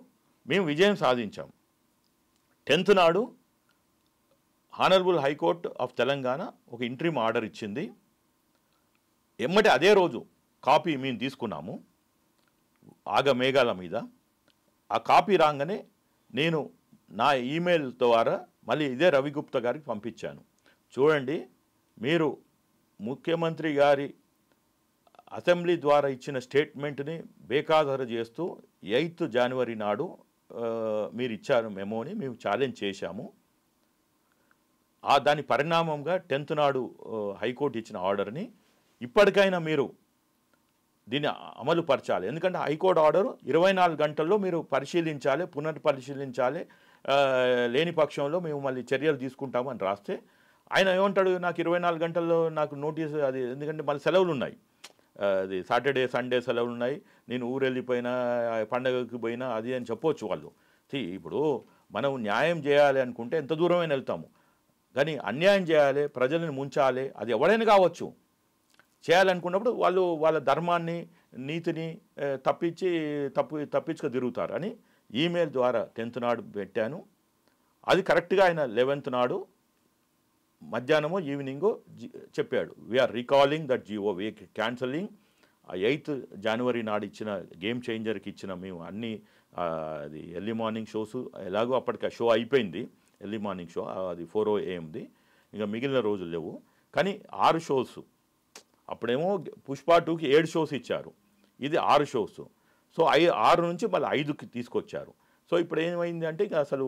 మేము విజయం సాధించాం. 10th నాడు హానరబుల్ హైకోర్టు ఆఫ్ తెలంగాణ ఒక ఇంట్రీమ్ ఆర్డర్ ఇచ్చింది. ఎమ్మటే అదే రోజు కాపీ మేము తీసుకున్నాము ఆగమేఘాల మీద. ఆ కాపీ రాగానే నేను నా ఈమెయిల్ ద్వారా మళ్ళీ ఇదే రవిగుప్తా గారికి పంపించాను. చూడండి, మీరు ముఖ్యమంత్రి గారి అసెంబ్లీ ద్వారా ఇచ్చిన స్టేట్మెంట్ని బేఖాతరు చేస్తూ 8th January నాడు మీరు ఇచ్చారు మెమోని, మేము ఛాలెంజ్ చేశాము. దాని పరిణామంగా 10th నాడు హైకోర్టు ఇచ్చిన ఆర్డర్ని ఇప్పటికైనా మీరు దీన్ని అమలు పరచాలి. ఎందుకంటే హైకోర్టు ఆర్డర్ 24 గంటల్లో మీరు పరిశీలించాలి, పునర్పరిశీలించాలి, లేని పక్షంలో మేము మళ్ళీ చర్యలు తీసుకుంటామని రాస్తే, ఆయన ఏమంటాడు, నాకు 24 గంటల్లో నాకు నోటీస్, అది ఎందుకంటే మళ్ళీ సెలవులు ఉన్నాయి, అది సాటర్డే సండే సెలవులు ఉన్నాయి, నేను ఊరు వెళ్ళిపోయినా పండగకి పోయినా అది అని చెప్పవచ్చు వాళ్ళు. ఇప్పుడు మనం న్యాయం చేయాలి అనుకుంటే ఎంత దూరమైనా వెళ్తాము, కానీ అన్యాయం చేయాలి, ప్రజలను ముంచాలి, అది ఎవరైనా కావచ్చు, చేయాలనుకున్నప్పుడు వాళ్ళు వాళ్ళ ధర్మాన్ని, నీతిని తప్పించుకు తిరుగుతారు అని ఈమెయిల్ ద్వారా 10th నాడు పెట్టాను. అది కరెక్ట్గా ఆయన 11th నాడు మధ్యాహ్నమో ఈవినింగో చెప్పాడు, we are recalling that GO, we cancelling. 8th January నాడు ఇచ్చిన గేమ్ చేంజర్కి ఇచ్చిన మేము అన్ని అది ఎర్లీ మార్నింగ్ షోస్ ఎలాగో అప్పటికి షో అయిపోయింది, ఎర్లీ మార్నింగ్ షో, అది 4 AM ఇంకా మిగిలిన రోజులు లేవు. కానీ 6 షోస్, అప్పుడేమో పుష్ప 2కి 7 షోస్ ఇచ్చారు, ఇది 6 షోస్. సో 6 నుంచి మళ్ళీ 5కి తీసుకొచ్చారు. సో ఇప్పుడు ఏమైంది అంటే ఇక అసలు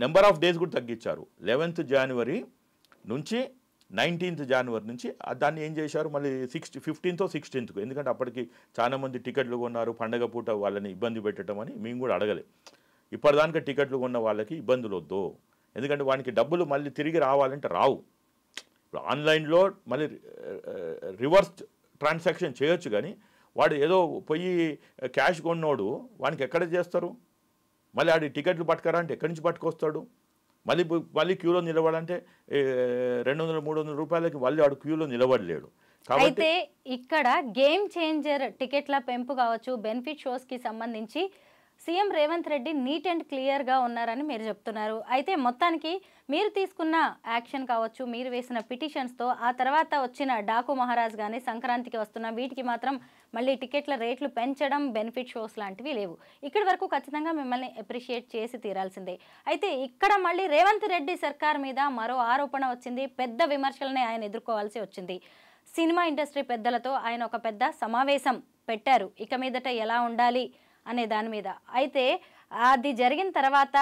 నెంబర్ ఆఫ్ డేస్ కూడా తగ్గించారు. 11th January నుంచి 19th January నుంచి దాన్ని ఏం చేశారు మళ్ళీ 15th or 16th, ఎందుకంటే అప్పటికి చాలామంది టికెట్లు కొన్నారు, పండగ పూట వాళ్ళని ఇబ్బంది పెట్టడం అని మేము కూడా అడగలే. ఇప్పటిదానికి టికెట్లు కొన్న వాళ్ళకి ఇబ్బందులు వద్దు, ఎందుకంటే వానికి డబ్బులు మళ్ళీ తిరిగి రావాలంటే రావు. ఇప్పుడు ఆన్లైన్లో మళ్ళీ రివర్స్ ట్రాన్సాక్షన్ చేయొచ్చు, కానీ వాడు ఏదో పోయి క్యాష్ కొన్నోడు వానికి ఎక్కడ చేస్తారు? మళ్ళీ ఆడి టికెట్లు పట్టుకరా అంటే ఎక్కడి నుంచి పట్టుకొస్తాడు? మళ్ళీ క్యూలో నిలబడాలంటే 200-300 రూపాయలకి మళ్ళీ ఆడు క్యూలో నిలబడలేడు.
అయితే ఇక్కడ గేమ్ చేంజర్ టికెట్ల పెంపు కావచ్చు, బెనిఫిట్ షోస్కి సంబంధించి CM Revanth Reddy neat and క్లియర్గా ఉన్నారని మీరు చెప్తున్నారు. అయితే మొత్తానికి మీరు తీసుకున్న యాక్షన్ కావచ్చు, మీరు వేసిన పిటిషన్స్తో ఆ తర్వాత వచ్చిన డాకు మహారాజ్ కానీ సంక్రాంతికి వస్తున్న వీటికి మాత్రం మళ్ళీ టికెట్ల రేట్లు పెంచడం, బెనిఫిట్ షోస్ లాంటివి లేవు. ఇక్కడి వరకు ఖచ్చితంగా మిమ్మల్ని అప్రిషియేట్ చేసి తీరాల్సిందే. అయితే ఇక్కడ మళ్ళీ రేవంత్ రెడ్డి సర్కార్ మీద మరో ఆరోపణ వచ్చింది, పెద్ద విమర్శలని ఆయన ఎదుర్కోవాల్సి వచ్చింది. సినిమా ఇండస్ట్రీ పెద్దలతో ఆయన ఒక పెద్ద సమావేశం పెట్టారు ఇక మీదట ఎలా ఉండాలి అనే దాని మీద. అయితే అది జరిగిన తర్వాత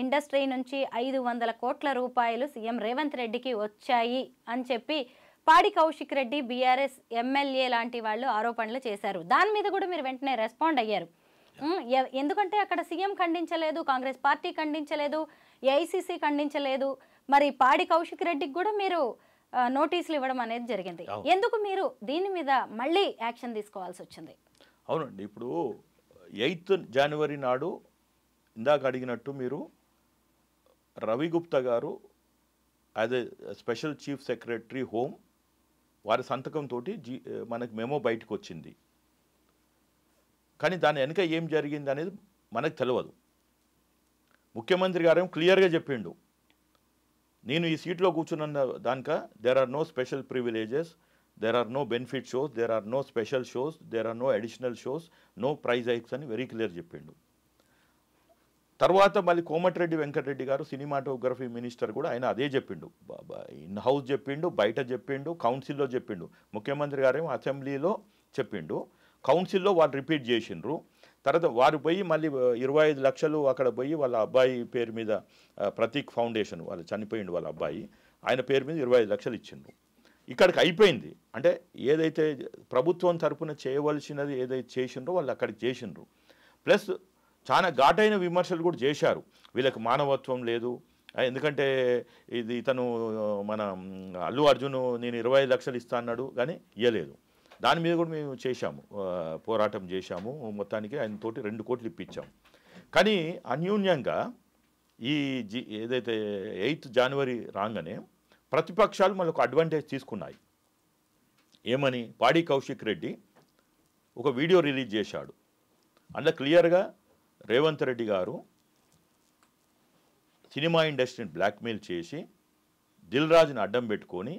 ఇండస్ట్రీ నుంచి 500 కోట్ల రూపాయలు సీఎం రేవంత్ రెడ్డికి వచ్చాయి అని చెప్పి పాడి కౌశిక్ రెడ్డి, బీఆర్ఎస్ ఎమ్మెల్యే లాంటి వాళ్ళు ఆరోపణలు చేశారు. దాని మీద కూడా మీరు వెంటనే రెస్పాండ్ అయ్యారు. ఎందుకంటే అక్కడ సీఎం ఖండించలేదు, కాంగ్రెస్ పార్టీ ఖండించలేదు, ఏఐసీసీ ఖండించలేదు, మరి పాడి కౌశిక్ రెడ్డికి కూడా మీరు నోటీసులు ఇవ్వడం అనేది జరిగింది. ఎందుకు మీరు దీని మీద మళ్ళీ యాక్షన్ తీసుకోవాల్సి వచ్చింది?
అవునండి, ఇప్పుడు 8th January నాడు ఇందాక అడిగినట్టు మీరు రవి గుప్తా గారు as a special chief secretary home వారి సంతకంతో మనకి మెమో బయటకు వచ్చింది. కానీ దాని వెనుక ఏం జరిగింది అనేది మనకు తెలియదు. ముఖ్యమంత్రి గారేమో క్లియర్గా చెప్పిండు, నేను ఈ సీట్లో కూర్చున్న దానిక there are no special privileges, there are no benefit shows, there are no special shows, there are no additional shows, no price hikes అని వెరీ క్లియర్ చెప్పిండు. తర్వాత మళ్ళీ కోమటిరెడ్డి వెంకటరెడ్డి గారు సినిమాటోగ్రఫీ మినిస్టర్ కూడా ఆయన అదే చెప్పిండు, ఇన్ హౌస్ చెప్పిండు, బయట చెప్పిండు, కౌన్సిల్లో చెప్పిండు. ముఖ్యమంత్రి గారేమో అసెంబ్లీలో చెప్పిండు, కౌన్సిల్లో వాళ్ళు రిపీట్ చేసిండ్రు. తర్వాత వారు పోయి మళ్ళీ 25 లక్షలు అక్కడ పోయి వాళ్ళ అబ్బాయి పేరు మీద ప్రతీక్ ఫౌండేషన్, వాళ్ళు చనిపోయిండు వాళ్ళ అబ్బాయి, ఆయన పేరు మీద 25 లక్షలు ఇచ్చిండ్రు. ఇక్కడికి అయిపోయింది. అంటే ఏదైతే ప్రభుత్వం తరపున చేయవలసినది ఏదైతే చేసిండ్రో వాళ్ళు అక్కడికి చేసిండ్రు. ప్లస్ చాలా ఘాటైన విమర్శలు కూడా చేశారు, వీళ్ళకి మానవత్వం లేదు, ఎందుకంటే ఇతను మన అల్లు అర్జున్ నేను 25 లక్షలు ఇస్తా అన్నాడు కానీ ఇవ్వలేదు. దాని మీద కూడా మేము చేశాము, పోరాటం చేశాము, మొత్తానికి ఆయనతోటి 2 కోట్లు ఇప్పించాము. కానీ అన్యూన్యంగా ఏదైతే 8th January రాగానే ప్రతిపక్షాలు మనకు అడ్వాంటేజ్ తీసుకున్నాయి. ఏమని? పాడి కౌశిక్ రెడ్డి ఒక వీడియో రిలీజ్ చేశాడు, అందులో క్లియర్గా రేవంత్ రెడ్డి గారు సినిమా ఇండస్ట్రీని బ్లాక్మెయిల్ చేసి దిల్ రాజుని అడ్డం పెట్టుకొని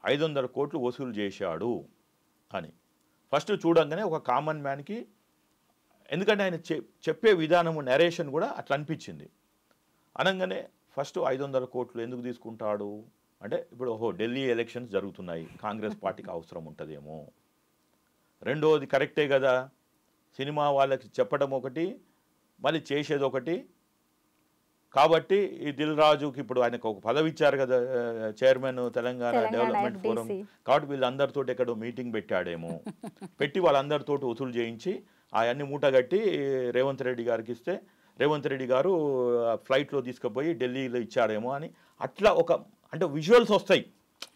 500 కోట్లు వసూలు చేశాడు అని. ఫస్ట్ చూడంగానే ఒక కామన్ మ్యాన్కి, ఎందుకంటే ఆయన చెప్పే విధానము నరేషన్ కూడా అట్లా అనిపించింది. అనగానే ఫస్ట్ 500 కోట్లు ఎందుకు తీసుకుంటాడు అంటే, ఇప్పుడు ఢిల్లీ ఎలక్షన్స్ జరుగుతున్నాయి, కాంగ్రెస్ పార్టీకి అవసరం ఉంటుందేమో. రెండోది కరెక్టే కదా, సినిమా వాళ్ళకి చెప్పడం ఒకటి మళ్ళీ చేసేది ఒకటి. కాబట్టి ఈ దిల్ రాజుకి ఇప్పుడు ఆయనకు ఒక పదవి ఇచ్చారు కదా, చైర్మన్ తెలంగాణ డెవలప్మెంట్ ఫోరం, కాబట్టి వీళ్ళందరితో ఎక్కడో మీటింగ్ పెట్టాడేమో, పెట్టి వాళ్ళందరితో వసూలు చేయించి అవన్నీ మూటగట్టి రేవంత్ రెడ్డి గారికి ఇస్తే రేవంత్ రెడ్డి గారు ఫ్లైట్లో తీసుకుపోయి ఢిల్లీలో ఇచ్చాడేమో అని అట్లా ఒక అంటే విజువల్స్ వస్తాయి.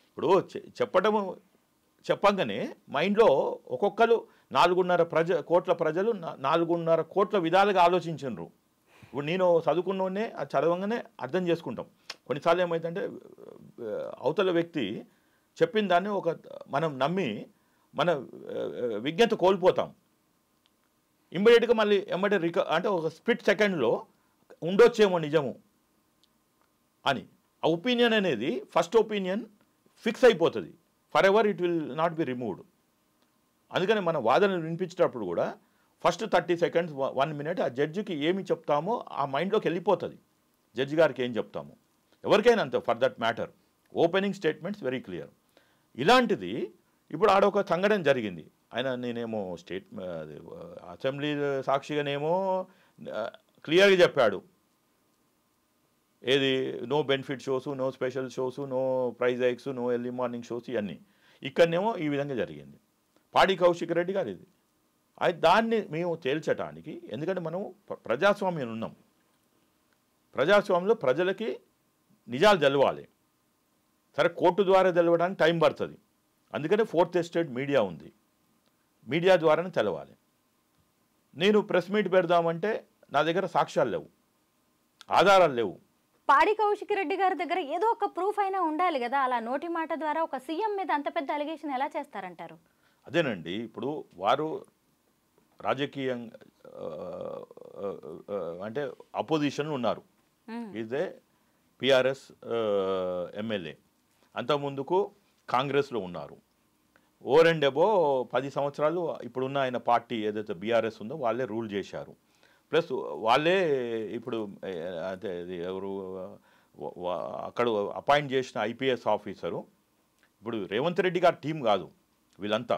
ఇప్పుడు చెప్పంగానే మైండ్లో ఒక్కొక్కరు 4.5 కోట్ల ప్రజలు 4.5 కోట్ల విధాలుగా ఆలోచించరు. ఇప్పుడు నేను చదువుకున్నోనే అది చదవంగానే అర్థం చేసుకుంటాం. కొన్నిసార్లు ఏమైందంటే అవతల వ్యక్తి చెప్పిన దాన్ని మనం నమ్మి మన విజ్ఞత కోల్పోతాం. ఇమ్మీడియట్గా మళ్ళీ అంటే ఒక స్ప్లిట్ సెకండ్లో ఉండొచ్చేమో నిజము అని ఆ ఒపీనియన్ అనేది ఫస్ట్ ఒపీనియన్ ఫిక్స్ అయిపోతుంది, for ever it will not be removed. అందుకని మన వాదనలు వినిపించేటప్పుడు కూడా ఫస్ట్ 30 seconds 1 minute ఆ జడ్జికి ఏమి చెప్తామో ఆ మైండ్లోకి వెళ్ళిపోతుంది, జడ్జి గారికి ఏం చెప్తాము. ఎవరికైనా అంతే, for that matter. Opening statements very clear. ఇలాంటిది ఇప్పుడు ఆడొక సంఘటన జరిగింది. నేనేమో అసెంబ్లీ సాక్షిగానేమో క్లియర్గా చెప్పాడు, ఏది no benefit shows, no special shows, no price hikes, no early morning shows, ఇవన్నీ. ఇక్కడనేమో ఈ విధంగా జరిగింది. పాడి కౌశిక్ రెడ్డి గారు ఇది దాన్ని మేము తేల్చడానికి, ఎందుకంటే మనం ప్రజాస్వామ్యంలో ఉన్నాం. ప్రజాస్వామ్యంలో ప్రజలకి నిజాలు తెలవాలి. సరే, కోర్టు ద్వారా తెలవడానికి టైం పడుతుంది. అందుకనే ఫోర్త్ ఎస్టేట్ మీడియా ఉంది. మీడియా ద్వారానే తెలవాలి. నేను ప్రెస్ మీట్ పెడదామంటే నా దగ్గర సాక్ష్యాలు లేవు, ఆధారాలు లేవు.
పాడి కౌశిక్ రెడ్డి గారి దగ్గర ఏదో ఒక ప్రూఫ్ అయినా ఉండాలి కదా. అలా నోటి మాట ద్వారా ఒక సీఎం మీద అంత పెద్ద అలిగేషన్ ఎలా చేస్తారంటారు?
అదేనండి, ఇప్పుడు వారు రాజకీయంగా అంటే అపోజిషన్లో ఉన్నారు. ఇదే పిఆర్ఎస్ ఎమ్మెల్యే, అంతకుముందుకు కాంగ్రెస్లో ఉన్నారు. ఓవర్ అండ్ అబో 10 సంవత్సరాలు ఇప్పుడున్న ఆయన పార్టీ ఏదైతే బీఆర్ఎస్ ఉందో వాళ్ళే రూల్ చేశారు. ప్లస్ వాళ్ళే ఇప్పుడు అంటే ఎవరు అక్కడ అపాయింట్ చేసిన ఐపీఎస్ ఆఫీసరు ఇప్పుడు రేవంత్ రెడ్డి గారి టీం కాదు వీళ్ళంతా.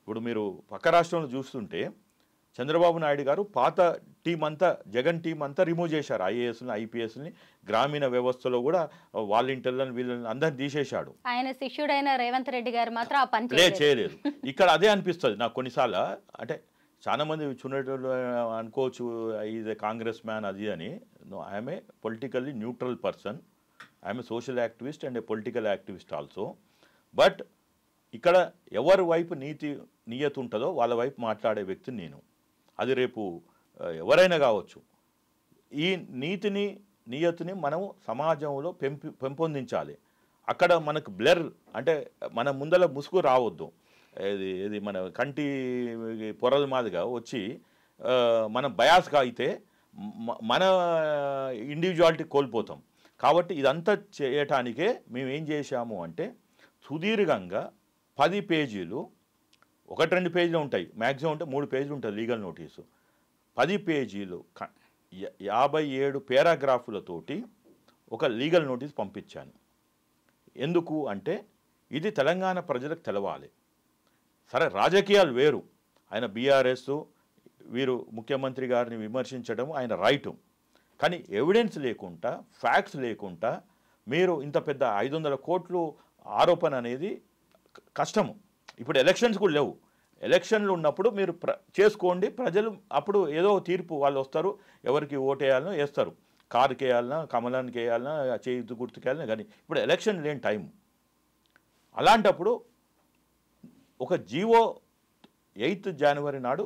ఇప్పుడు మీరు పక్క రాష్ట్రంలో చూస్తుంటే చంద్రబాబు నాయుడు గారు పాత టీం అంతా, జగన్ టీం అంతా రిమూవ్ చేశారు. ఐఏఎస్ని, ఐపీఎస్ని, గ్రామీణ వ్యవస్థలో కూడా వాలంటీర్లను వీళ్ళని అందరిని తీసేశాడు.
ఆయన శిష్యుడైన రేవంత్ రెడ్డి గారు మాత్రం ఆ పని
చేయలేదు. ఇక్కడ అదే అనిపిస్తుంది నాకు కొన్నిసార్లు. అంటే చాలా మంది చూడేటోళ్ళు అనుకోవచ్చు ఈజ్ ఏ కాంగ్రెస్ మ్యాన్ అది అని. I'm a politically neutral person, I'm a social activist and A political activist also. But ఇక్కడ ఎవరి వైపు నియతి ఉంటుందో వాళ్ళ వైపు మాట్లాడే వ్యక్తిని నేను. అది రేపు ఎవరైనా కావచ్చు. ఈ నియతిని మనం సమాజంలో పెంపొందించాలి. అక్కడ మనకు బ్లర్ అంటే మన ముందల ముసుగు రావద్దు. ఇది మన కంటి పొరల మాదిరిగా వచ్చి మనం బయాస్గా అయితే మన ఇండివిజువాలిటీ కోల్పోతాం. కాబట్టి ఇదంతా చేయటానికే మేము ఏం చేశాము అంటే సుదీర్ఘంగా 10 పేజీలు, 1-2 పేజీలు ఉంటాయి, మ్యాక్సిమం ఉంటే 3 పేజీలు ఉంటుంది లీగల్ నోటీసు. 10 పేజీలు 57 పారాగ్రాఫులతోటి ఒక లీగల్ నోటీస్ పంపించాను. ఎందుకు అంటే ఇది తెలంగాణ ప్రజలకు తెలవాలి. సరే, రాజకీయాలు వేరు, ఆయన బీఆర్ఎస్ వీరు ముఖ్యమంత్రి గారిని విమర్శించడం ఆయన రైటు. కానీ ఎవిడెన్స్ లేకుండా, ఫ్యాక్ట్స్ లేకుండా మీరు ఇంత పెద్ద 500 కోట్లు ఆరోపణ అనేది కష్టము. ఇప్పుడు ఎలక్షన్స్ కూడా లేవు. ఎలక్షన్లు ఉన్నప్పుడు మీరు చేసుకోండి, ప్రజలు అప్పుడు ఏదో తీర్పు వాళ్ళు వస్తారు, ఎవరికి ఓటేయాలనో వేస్తారు. కారుకి వేయాలన్నా, కమలానికి వేయాలన్నా, చేతి గుర్తుకు వేయాలన్నా. కానీ ఇప్పుడు ఎలక్షన్ లేని టైం. అలాంటప్పుడు ఒక జీవో 8th జనవరి నాడు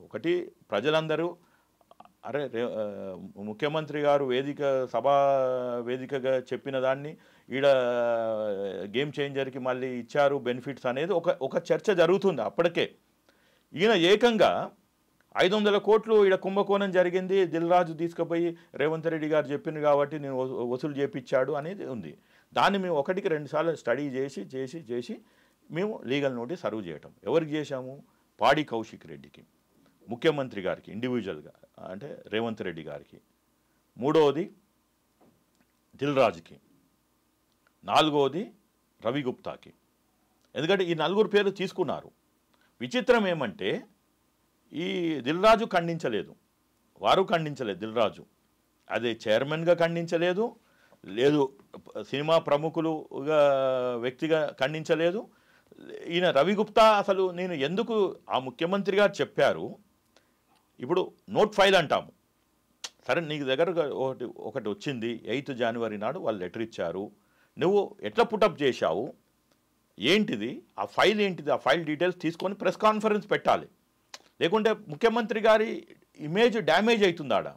ఒకటి ప్రజలందరూ అరే ముఖ్యమంత్రి గారు సభా వేదికగా చెప్పిన దాన్ని ఈడ గేమ్ చేంజర్కి మళ్ళీ ఇచ్చారు బెనిఫిట్స్ అనేది ఒక చర్చ జరుగుతుంది. అప్పటికే ఈయన ఏకంగా 500 కోట్లు ఈడ కుంభకోణం జరిగింది, దిల్రాజు తీసుకుపోయి రేవంత్ రెడ్డి గారు చెప్పింది కాబట్టి నేను వసూలు చేపించాడు అనేది ఉంది. దాన్ని మేము 1-2 సార్లు స్టడీ చేసి మేము లీగల్ నోటీస్ సర్వ్ చేయటం. ఎవరికి చేశాము? పాడి కౌశిక్ రెడ్డికి, ముఖ్యమంత్రి గారికి ఇండివిజువల్గా అంటే రేవంత్ రెడ్డి గారికి, 3వది దిల్రాజుకి, 4వది రవి గుప్తాకి. ఎందుకంటే ఈ 4 పేర్లు తీసుకున్నారు. విచిత్రం ఏమంటే ఈ దిల్రాజు ఖండించలేదు, వారు ఖండించలేదు. దిల్రాజు అదే చైర్మన్గా ఖండించలేదు, లేదు సినిమా ప్రముఖులుగా వ్యక్తిగా ఖండించలేదు. ఈయన రవి గుప్తా అసలు నేను ఎందుకు ఆ ముఖ్యమంత్రి గారు చెప్పారు, ఇప్పుడు నోట్ ఫైల్ అంటాము. సరే, నీకు దగ్గర ఒకటి వచ్చింది 8th జనవరి నాడు వాళ్ళు లెటర్ ఇచ్చారు, నువ్వు ఎట్లా పుటప్ చేశావు, ఏంటిది ఆ ఫైల్, ఏంటిది ఆ ఫైల్ డీటెయిల్స్ తీసుకొని ప్రెస్ కాన్ఫరెన్స్ పెట్టాలి. లేకుంటే ముఖ్యమంత్రి గారి ఇమేజ్ డ్యామేజ్ అవుతుంది ఆడ.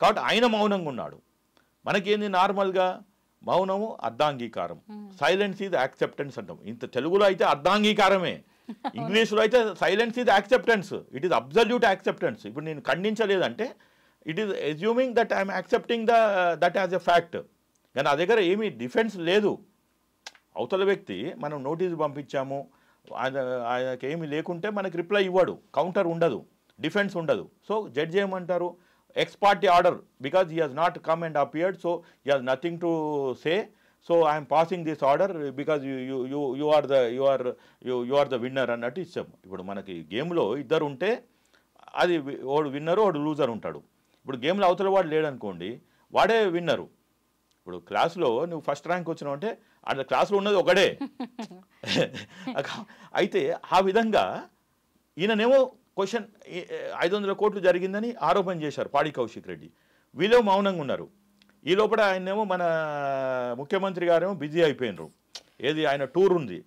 కాబట్టి ఆయన మౌనంగా ఉన్నాడు. మనకేంది నార్మల్గా మౌనము అర్ధాంగీకారం, సైలెన్స్ ఈజ్ యాక్సెప్టెన్స్ అంటాం. ఇంత తెలుగులో అయితే అర్ధాంగీకారమే, ఇంగ్లీష్లో అయితే silence is acceptance. It is absolute acceptance. ఇప్పుడు నేను ఖండించలేదంటే it is assuming that I'm accepting that as a fact. కానీ నా దగ్గర ఏమీ డిఫెన్స్ లేదు. అవతల వ్యక్తి మనం నోటీసు పంపించాము, ఆయనకి ఏమి లేకుంటే మనకి రిప్లై ఇవ్వడు, కౌంటర్ ఉండదు, డిఫెన్స్ ఉండదు. సో జడ్జి ఏమంటారు, ex parte order because he has not come and appeared, so he has nothing to say. So I am passing this order because you are the winner అన్నట్టు ఇచ్చాము. ఇప్పుడు మనకి గేమ్లో ఇద్దరు ఉంటే అది వాడు విన్నరు వాడు లూజర్ ఉంటాడు. ఇప్పుడు గేమ్లో అవతల వాడు లేడనుకోండి వాడే విన్నరు. ఇప్పుడు క్లాస్లో నువ్వు ఫస్ట్ ర్యాంక్ వచ్చినావు అంటే అట్లా క్లాస్లో ఉన్నది ఒకడే. అయితే ఆ విధంగా ఈయననేమో క్వశ్చన్ 500 కోట్లు జరిగిందని ఆరోపణ చేశారు పాడి కౌశిక్ రెడ్డి. వీళ్ళు మౌనంగా ఉన్నారు. ఈ లోపల ఆయనేమో మన ముఖ్యమంత్రి గారేమో బిజీ అయిపోయినారు. ఏది ఆయన టూర్ ఉంది,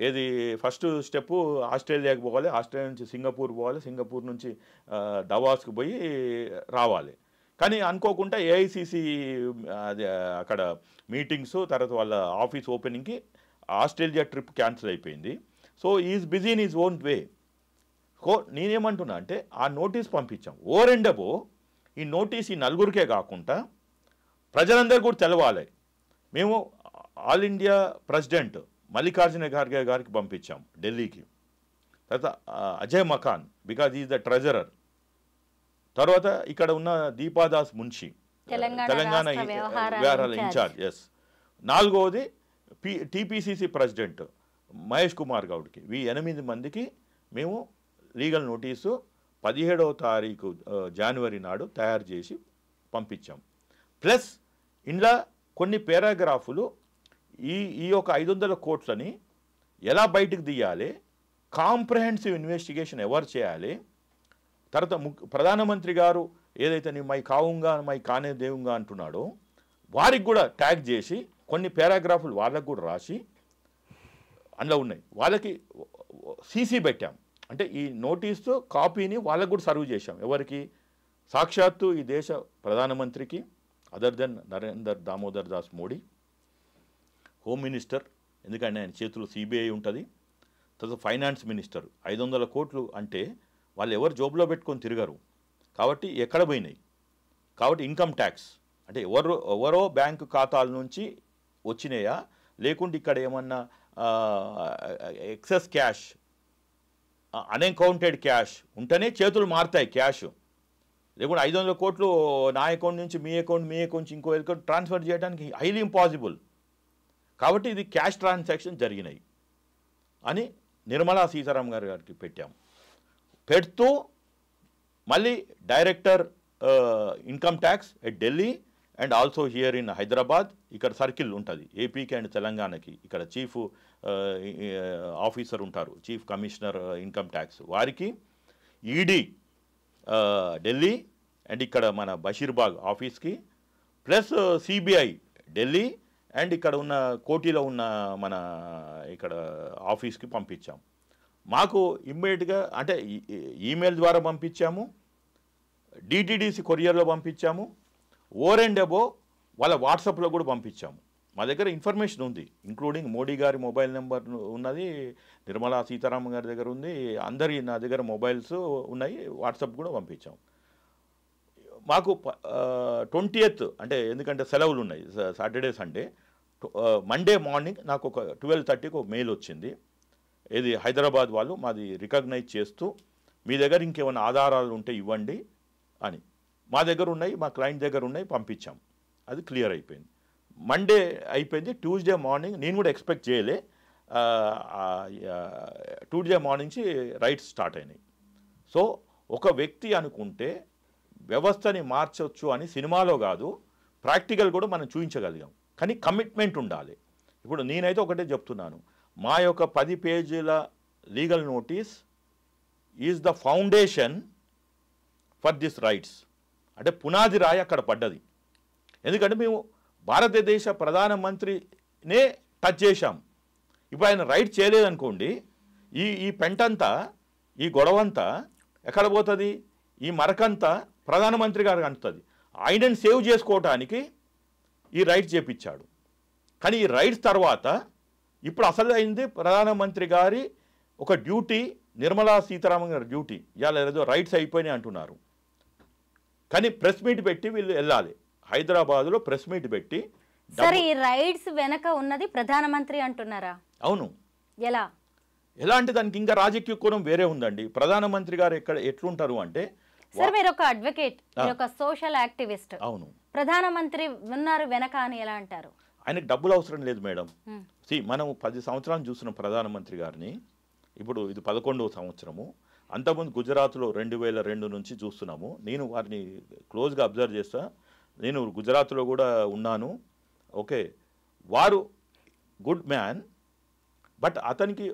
ఏది ఫస్ట్ స్టెప్ ఆస్ట్రేలియాకి పోవాలి, ఆస్ట్రేలియా నుంచి సింగపూర్ పోవాలి, సింగపూర్ నుంచి డవాస్కి పోయి రావాలి. కానీ అనుకోకుండా ఏఐసిసి అది అక్కడ మీటింగ్స్ తర్వాత వాళ్ళ ఆఫీస్ ఓపెనింగ్కి ఆస్ట్రేలియా ట్రిప్ క్యాన్సిల్ అయిపోయింది. So is busy in is own way. So నేనేమంటున్నా అంటే ఆ నోటీస్ పంపించాం. ఓవర్ అండ్ అబో ఈ నోటీస్ ఈ నలుగురికే కాకుండా ప్రజలందరూ కూడా తెలవాలి. మేము all India president Mallikarjuna Kharge garu పంపించాం ఢిల్లీకి. తర్వాత Ajay Maken because is the treasurer. తర్వాత ఇక్కడ ఉన్న దీపాదాస్ మున్షి తెలంగాణ వ్యవహారాల ఇన్ఛార్జ్. ఎస్. 4వది టీపీసీసీ ప్రెసిడెంట్ మహేష్ కుమార్ గౌడ్కి. ఈ 8 మందికి మేము లీగల్ నోటీసు 17వ తారీఖు జనవరి నాడు తయారు చేసి పంపించాం. ప్లస్ ఇందులో కొన్ని పారాగ్రాఫులు ఈ యొక్క 500 కోట్లని ఎలా బయటకు తీయాలి, కాంప్రహెన్సివ్ ఇన్వెస్టిగేషన్ ఎవరు చేయాలి, తర్వాత ప్రధానమంత్రి గారు ఏదైతే నీ మై కావుంగా మై కానే దేవుంగా అంటున్నాడో వారికి కూడా ట్యాగ్ చేసి కొన్ని పారాగ్రాఫులు వాళ్ళకు కూడా రాసి అందులో ఉన్నాయి. వాళ్ళకి సీసీ పెట్టాం. అంటే ఈ నోటీసు కాపీని వాళ్ళకు కూడా సర్వ్ చేశాం. ఎవరికి? సాక్షాత్తు ఈ దేశ ప్రధానమంత్రికి, other than Narender Damodar Das Modi, home minister, ఎందుకంటే ఆయన చేతిలో సిబిఐ ఉంటుంది, తర్వాత ఫైనాన్స్ మినిస్టర్. 500 కోట్లు అంటే వాళ్ళు ఎవరు జోబులో పెట్టుకొని తిరగరు కాబట్టి ఎక్కడ పోయినాయి. కాబట్టి ఇన్కమ్ ట్యాక్స్ అంటే ఎవరో బ్యాంకు ఖాతాల నుంచి వచ్చినాయా, లేకుంటే ఇక్కడ ఏమన్నా ఎక్సెస్ క్యాష్, అన్అకౌంటెడ్ క్యాష్ ఉంటేనే చేతులు మారుతాయి క్యాష్. లేకుంటే 500 కోట్లు నా అకౌంట్ నుంచి మీ అకౌంట్ నుంచి ఇంకో అకౌంట్ ట్రాన్స్ఫర్ చేయడానికి హైలీ ఇంపాసిబుల్. కాబట్టి ఇది క్యాష్ ట్రాన్సాక్షన్ జరిగినాయి అని నిర్మలా సీతారామన్ గారికి పెట్టాం. పెడుతూ మళ్ళీ director income tax at Delhi and also here in Hyderabad, ఇక్కడ సర్కిల్ ఉంటుంది ఏపీకి అండ్ తెలంగాణకి. ఇక్కడ చీఫ్ ఆఫీసర్ ఉంటారు, చీఫ్ కమిషనర్ ఇన్కమ్ ట్యాక్స్, వారికి ఈడీ ఢిల్లీ అండ్ ఇక్కడ మన బషీర్బాగ్ ఆఫీస్కి, ప్లస్ సిబిఐ ఢిల్లీ అండ్ ఇక్కడ ఉన్న కోటిలో ఉన్న మన ఇక్కడ ఆఫీస్కి పంపించాం. మాకు ఇమ్మీడియట్గా అంటే ఈమెయిల్ ద్వారా పంపించాము, డిటిడిసి కొరియర్లో పంపించాము, ఓవర్ అండ్ అబో వాళ్ళ వాట్సాప్లో కూడా పంపించాము. మా దగ్గర ఇన్ఫర్మేషన్ ఉంది, ఇంక్లూడింగ్ మోడీ గారి మొబైల్ నెంబర్ ఉన్నది, నిర్మలా సీతారామన్ గారి దగ్గర ఉంది, అందరి నా దగ్గర మొబైల్స్ ఉన్నాయి, వాట్సాప్ కూడా పంపించాం. మాకు 20th అంటే ఎందుకంటే సెలవులు ఉన్నాయి సాటర్డే సండే, మండే మార్నింగ్ నాకు ఒక 12:30కి ఒక మెయిల్ వచ్చింది. ఇది హైదరాబాద్ వాళ్ళు మాది రికగ్నైజ్ చేస్తూ మీ దగ్గర ఇంకేమైనా ఆధారాలు ఉంటే ఇవ్వండి అని. మా దగ్గర ఉన్నాయి, మా క్లయింట్ దగ్గర ఉన్నాయి, పంపించాం. అది క్లియర్ అయిపోయింది. మండే అయిపోయింది. ట్యూస్డే మార్నింగ్ నేను కూడా ఎక్స్పెక్ట్ చేయలే, ట్యూస్డే మార్నింగ్ నుంచి రైట్స్ స్టార్ట్ అయినాయి. సో ఒక వ్యక్తి అనుకుంటే వ్యవస్థని మార్చవచ్చు అని సినిమాలో కాదు, ప్రాక్టికల్ కూడా మనం చూపించగలిగాం. కానీ కమిట్మెంట్ ఉండాలి. ఇప్పుడు నేనైతే ఒకటే చెప్తున్నాను, మా యొక్క 10 పేజీల legal notice is the foundation for this rights. అంటే పునాది రాయి అక్కడ పడ్డది. ఎందుకంటే మేము భారతదేశ ప్రధానమంత్రినే టచ్ చేశాం. ఇప్పుడు ఆయన రైట్ చేయలేదనుకోండి, ఈ పెంటంతా, ఈ గొడవంతా ఎక్కడ పోతుంది? ఈ మరకంతా ప్రధానమంత్రి గారికి అంటుతుంది. ఆయనని సేవ్ చేసుకోవటానికి ఈ రైట్స్ చేపించాడు. కానీ ఈ రైట్స్ తర్వాత ఇప్పుడు అసలు అయింది ప్రధానమంత్రి గారి ఒక డ్యూటీ, నిర్మలా సీతారామన్ గారి డ్యూటీ. ఇవాళ ఏదో రైట్స్ అయిపోయినాయి అంటున్నారు, కానీ ప్రెస్ మీట్ పెట్టి వీళ్ళు వెళ్ళాలి. హైదరాబాద్లో ప్రెస్ మీట్ పెట్టి
సరే ఈ రైట్స్ వెనక ఉన్నది ప్రధానమంత్రి అంటున్నారా?
అవును.
ఎలా
అంటే దానికి ఇంకా రాజకీయ కోణం వేరే ఉందండి. ప్రధానమంత్రి గారు ఎట్లుంటారు అంటే
సార్ మీరు ఒక అడ్వకేట్, మీరు ఒక సోషల్ యాక్టివిస్ట్,
అవును,
ప్రధానమంత్రి ఉన్నారు వెనక అని ఎలా అంటారు?
ఆయనకు డబ్బులు అవసరం లేదు మేడం. మనం 10 సంవత్సరాలు చూస్తున్నాం ప్రధానమంత్రి గారిని. ఇప్పుడు ఇది 11వ సంవత్సరము. అంతకుముందు గుజరాత్లో 2002 నుంచి చూస్తున్నాము. నేను వారిని క్లోజ్గా అబ్జర్వ్ చేస్తా. నేను గుజరాత్లో కూడా ఉన్నాను. ఓకే, వారు గుడ్ మ్యాన్, బట్ అతనికి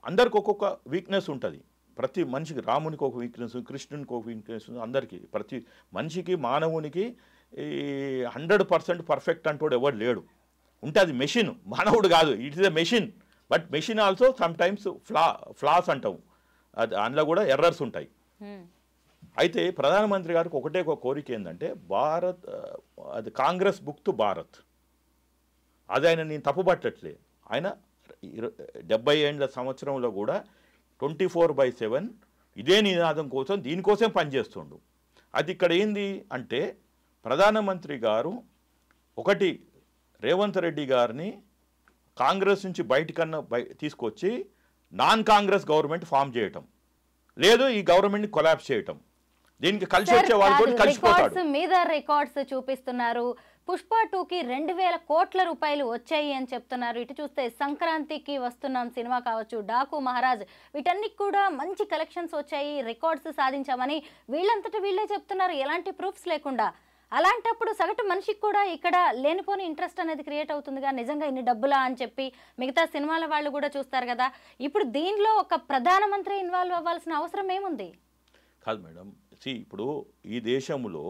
అందరికి ఒక్కొక్క వీక్నెస్ ఉంటుంది. ప్రతి మనిషికి, రామునికి ఒక వీక్నెస్, కృష్ణునికి ఒక వీక్నెస్, అందరికీ ప్రతి మనిషికి, మానవునికి 100% పర్ఫెక్ట్ అంటూ ఎవరు లేడు. ఉంటే అది మెషిన్, మానవుడు కాదు. It is a machine, but machine also some times floss అంటాం. అది అందులో కూడా ఎర్రర్స్ ఉంటాయి. అయితే ప్రధానమంత్రి గారికి ఒక కోరిక ఏంటంటే భారత్, అది కాంగ్రెస్ బుక్ టు భారత్. అది ఆయన నేను తప్పుపట్టట్లే. ఆయన 70 ఏళ్ళ సంవత్సరంలో కూడా 24/7 ఇదే నినాదం కోసం, దీనికోసం పనిచేస్తుండు. అది ఇక్కడ ఏంది అంటే ప్రధానమంత్రి గారు ఒకటి రేవంత్ రెడ్డి గారిని కాంగ్రెస్ నుంచి తీసుకొచ్చి నాన్ కాంగ్రెస్ గవర్నమెంట్ ఫామ్ చేయటం, లేదు ఈ గవర్నమెంట్ని కొలాప్స్ చేయటం. దీనికి కలిసి వచ్చే వాళ్ళు కూడా కలిసిపోతాడు.
మీద రికార్డ్స్ చూపిస్తున్నారు. పుష్ప 2కి 2000 కోట్ల రూపాయలు వచ్చాయి అని చెప్తున్నారు. ఇటు చూస్తే సంక్రాంతికి వస్తున్నాం సినిమా కావచ్చు, డాకు మహారాజ్, వీటన్నిటి కూడా మంచి కలెక్షన్స్ వచ్చాయి, రికార్డ్స్ సాధించామని వీళ్ళంతటా వీళ్ళే చెప్తున్నారు, ఎలాంటి ప్రూఫ్స్ లేకుండా. అలాంటప్పుడు సగటు మనిషికి కూడా ఇక్కడ లేనిపోని ఇంట్రెస్ట్ అనేది క్రియేట్ అవుతుందిగా, నిజంగా ఇన్ని డబ్బులా అని చెప్పి మిగతా సినిమాల వాళ్ళు కూడా చూస్తారు కదా. ఇప్పుడు దీనిలో ఒక ప్రధానమంత్రి ఇన్వాల్వ్ అవ్వాల్సిన అవసరం ఏముంది?
కాదు మేడం, ఇప్పుడు ఈ దేశంలో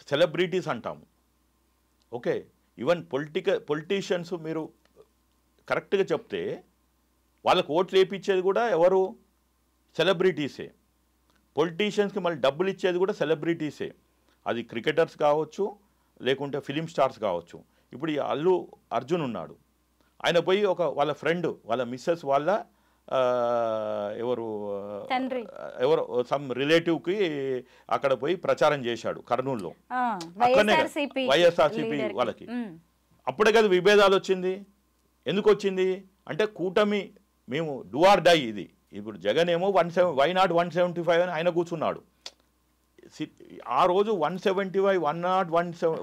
సెలబ్రిటీస్ అంటాము. ఓకే, ఈవెన్ పొలిటీషియన్స్ మీరు కరెక్ట్గా చెప్తే వాళ్ళకు ఓట్లు వేయించేది కూడా ఎవరు? సెలబ్రిటీసే. పొలిటీషియన్స్కి మళ్ళీ డబ్బులు ఇచ్చేది కూడా సెలబ్రిటీసే. అది క్రికెటర్స్ కావచ్చు, లేకుంటే ఫిలిం స్టార్స్ కావచ్చు. ఇప్పుడు ఈ అల్లు అర్జున్ ఉన్నాడు, ఆయన పోయి వాళ్ళ ఫ్రెండ్, వాళ్ళ మిస్సెస్ వాళ్ళ ఎవరు సమ్ రిలేటివ్కి అక్కడ పోయి ప్రచారం చేశాడు కర్నూలులో, వైఎస్ఆర్సీపీ వాళ్ళకి. అప్పుడే కదా విభేదాలు వచ్చింది. ఎందుకు వచ్చింది అంటే కూటమి, మేము డూ ఆర్ డై. ఇది ఇప్పుడు జగన్ ఏమో వై నాట్ 175 అని ఆయన కూర్చున్నాడు. ఆ రోజు 175,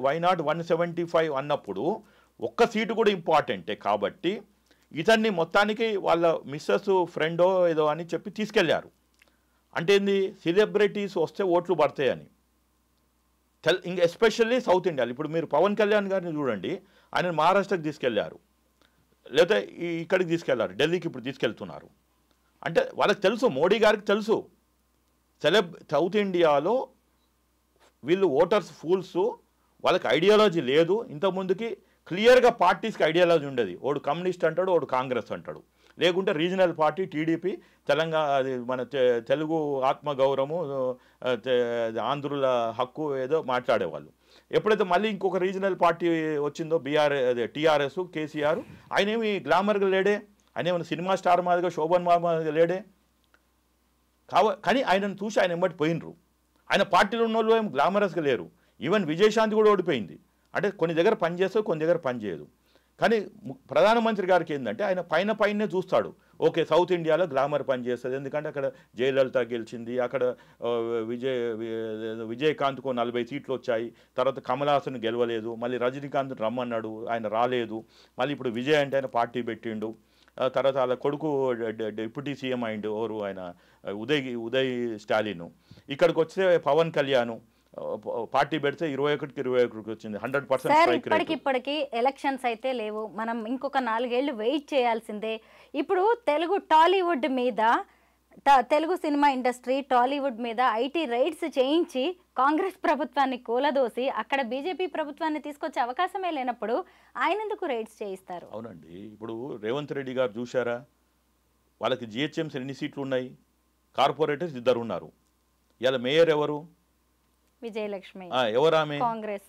వై నాట్ 175 అన్నప్పుడు ఒక్క సీటు కూడా ఇంపార్టెంటే. కాబట్టి ఇతన్ని మొత్తానికి వాళ్ళ మిస్సెస్ ఫ్రెండో ఏదో అని చెప్పి తీసుకెళ్లారు. అంటే ఏంది, సెలబ్రిటీస్ వస్తే ఓట్లు పడతాయని. ఇంకా ఎస్పెషల్లీ సౌత్ ఇండియాలో ఇప్పుడు మీరు పవన్ కళ్యాణ్ గారిని చూడండి, ఆయన మహారాష్ట్రకి తీసుకెళ్లారు, లేకపోతే ఇక్కడికి తీసుకెళ్లారు, ఢిల్లీకి ఇప్పుడు తీసుకెళ్తున్నారు. అంటే వాళ్ళకి తెలుసు, మోడీ గారికి తెలుసు సౌత్ ఇండియాలో వీళ్ళు ఓటర్స్ ఫూల్స్, వాళ్ళకి ఐడియాలజీ లేదు. ఇంతకుముందుకి క్లియర్గా పార్టీస్కి ఐడియాలజీ ఉండేది. ఓడు కమ్యూనిస్ట్ అంటాడు, ఓడు కాంగ్రెస్ అంటాడు, లేకుంటే రీజనల్ పార్టీ టీడీపీ, తెలంగాణ అది మన తెలుగు ఆత్మగౌరవము, ఆంధ్రుల హక్కు ఏదో మాట్లాడేవాళ్ళు. ఎప్పుడైతే మళ్ళీ ఇంకొక రీజనల్ పార్టీ వచ్చిందో టీఆర్ఎస్, కేసీఆర్, ఆయన ఏమి గ్లామర్గా లేడే, ఆయన ఏమైనా సినిమా స్టార్ మాదిరిగా, శోభన్ మాదిరిగా లేడే. కానీ ఆయనను చూసి ఆయన ఎంబటి పోయినరు. ఆయన పార్టీలో ఉన్న వాళ్ళు ఏం గ్లామరస్గా లేరు. ఈవెన్ విజయశాంతి కూడా ఓడిపోయింది. అంటే కొన్ని దగ్గర పనిచేస్తుంది, కొన్ని దగ్గర పనిచేయదు. కానీ ప్రధానమంత్రి గారికి ఏంటంటే ఆయన పైనే చూస్తాడు. ఓకే, సౌత్ ఇండియాలో గ్లామర్ పనిచేస్తుంది, ఎందుకంటే అక్కడ జయలలిత గెలిచింది, అక్కడ విజయకాంత్కు 40 సీట్లు వచ్చాయి, తర్వాత కమల్ హాసన్ గెలవలేదు, మళ్ళీ రజనీకాంత్ రమ్మన్నాడు, ఆయన రాలేదు, మళ్ళీ ఇప్పుడు విజయ్ అంటే ఆయన పార్టీ పెట్టిండు, తర్వాత వాళ్ళ కొడుకు డిప్యూటీ సీఎం అయిండు, ఎవరు ఆయన ఉదయ్ స్టాలిన్. ఇక్కడికి వస్తే పవన్ కళ్యాణ్ పార్టీ పెడితే 21కి 21 వచ్చింది, 100%.
ఇప్పటికి ఎలక్షన్స్ అయితే లేవు, మనం ఇంకొక 4 ఏళ్ళు వెయిట్ చేయాల్సిందే. ఇప్పుడు తెలుగు టాలీవుడ్ మీద, తెలుగు సినిమా ఇండస్ట్రీ టాలీవుడ్ మీద ఐటీ రైడ్స్ చేయించి కాంగ్రెస్ ప్రభుత్వాన్ని కూలదోసి అక్కడ బీజేపీ ప్రభుత్వాన్ని తీసుకొచ్చే అవకాశమే లేనప్పుడు ఆయన ఎందుకు రైడ్స్ చేయిస్తారు?
అవునండి, ఇప్పుడు రేవంత్ రెడ్డి గారు చూశారా, వాళ్ళకి జిహెచ్ఎంసీ ఎన్ని సీట్లు ఉన్నాయి, కార్పొరేటర్స్ 2 ఉన్నారు. ఇలా మేయర్ ఎవరు?
విజయలక్ష్మి.
ఎవరు ఆమె?
కాంగ్రెస్,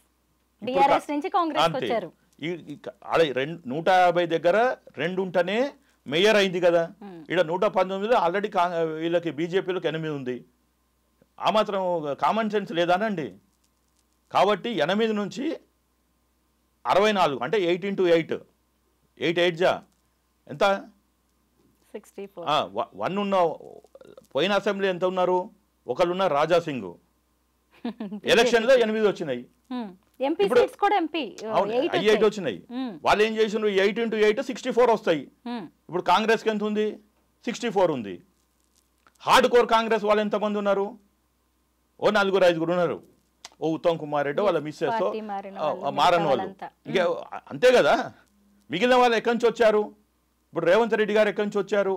బీఆర్ఎస్ నుంచి కాంగ్రెస్ వచ్చారు.
150 దగ్గర 2 ఉంటేనే మేయర్ అయింది కదా. ఇక్కడ 119 ఆల్రెడీ వీళ్ళకి బీజేపీలోకి 8 ఉంది. ఆ మాత్రం కామన్ సెన్స్ లేదానండి. కాబట్టి 8 నుంచి 64 అంటే 8 × 8 8 8 ఎంత?
64
1 ఉన్న పోయిన అసెంబ్లీ ఎంత ఉన్నారు? ఒకళ్ళు ఉన్నారు రాజా సింగ్, ఎలక్షన్లో 8 వచ్చినాయి.
ఎంపీ సీట్స్ కూడా ఎంపీ
8 వచ్చినాయి. వాళ్ళు ఏం చేసినారు? 8 × 8 64 వస్తాయి. ఇప్పుడు కాంగ్రెస్కి ఎంత ఉంది? 64 ఉంది. హార్డ్ కోర్ కాంగ్రెస్ వాళ్ళు ఎంతమంది ఉన్నారు? ఓ 4-5 ఉన్నారు. ఓ ఉత్తమ్ కుమార్ రెడ్డి వాళ్ళ మిస్సెస్ మారని వాళ్ళు, ఇంకా అంతే కదా. మిగిలిన వాళ్ళు ఎక్కడి నుంచి వచ్చారు? ఇప్పుడు రేవంత్ రెడ్డి గారు ఎక్కడి నుంచి వచ్చారు?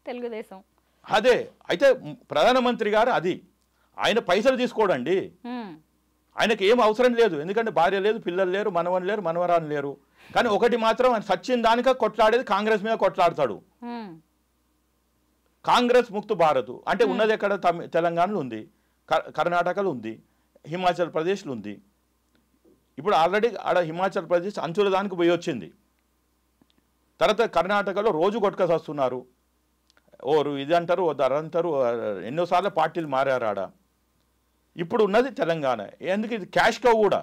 తెలుగుదేశం.
అదే అయితే ప్రధానమంత్రి గారు అది ఆయన పైసలు తీసుకోడండి. ఆయనకి ఏం అవసరం లేదు, ఎందుకంటే భార్య లేదు, పిల్లలు లేరు, మనవని లేరు, మనవరాలు లేరు. కానీ ఒకటి మాత్రం ఆయన సచ్చిన దానిక కొట్లాడేది కాంగ్రెస్ మీద కొట్లాడతాడు. కాంగ్రెస్ ముక్త భారత్ అంటే ఉన్నది ఎక్కడ? తెలంగాణలో ఉంది, కర్ణాటకలో ఉంది, హిమాచల్ ప్రదేశ్లో ఉంది. ఇప్పుడు ఆల్రెడీ ఆడ హిమాచల్ ప్రదేశ్ అంచుల దానికి పోయి వచ్చింది. తర్వాత కర్ణాటకలో రోజు కొట్టుకొని వస్తున్నారు. ఓరు ఇది అంటారు, అది అంటారు, ఎన్నోసార్లు పార్టీలు మారారు ఆడ. ఇప్పుడు ఉన్నది తెలంగాణ. ఎందుకు ఇది క్యాష్ కౌ కూడా.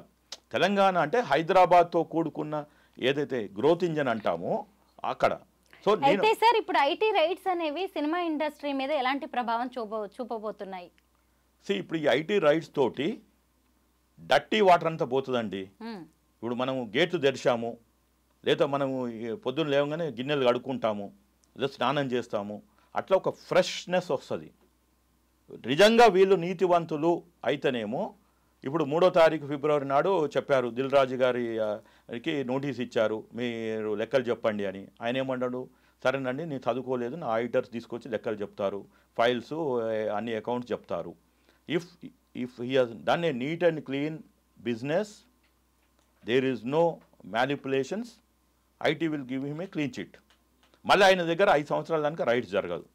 తెలంగాణ అంటే హైదరాబాద్తో కూడుకున్న ఏదైతే గ్రోత్ ఇంజన్ అంటామో అక్కడ. సో
అయితే సార్ ఇప్పుడు ఐటీ రైట్స్ అనేవి సినిమా ఇండస్ట్రీ మీద ఎలాంటి ప్రభావం చూపబోతున్నాయి?
ఇప్పుడు ఈ ఐటీ రైట్స్ తోటి డర్టీ వాటర్ అంతా పోతుందండి. ఇప్పుడు మనము గేట్లు తెరిచాము, లేదా మనము పొద్దున్న లేవగానే గిన్నెలు కడుక్కుంటాము, లేదా స్నానం చేస్తాము, అట్లా ఒక ఫ్రెష్నెస్ వస్తుంది. నిజంగా వీళ్ళు నీతివంతులు అయితేనేమో ఇప్పుడు 3వ తారీఖు ఫిబ్రవరి నాడు చెప్పారు, దిల్ రాజు గారికి నోటీస్ ఇచ్చారు, మీరు లెక్కలు చెప్పండి అని. ఆయన ఏమన్నాడు? సరేనండి, నేను చదువుకోలేదు, నా ఆడిటర్స్ తీసుకొచ్చి లెక్కలు చెప్తారు, ఫైల్స్ అన్ని అకౌంట్స్ చెప్తారు. If he has done a neat and clean business, there is no manipulations, IT will give him a clean chit. మళ్ళీ ఆయన దగ్గర 5 సంవత్సరాల దానికి రైట్స్ జరగదు.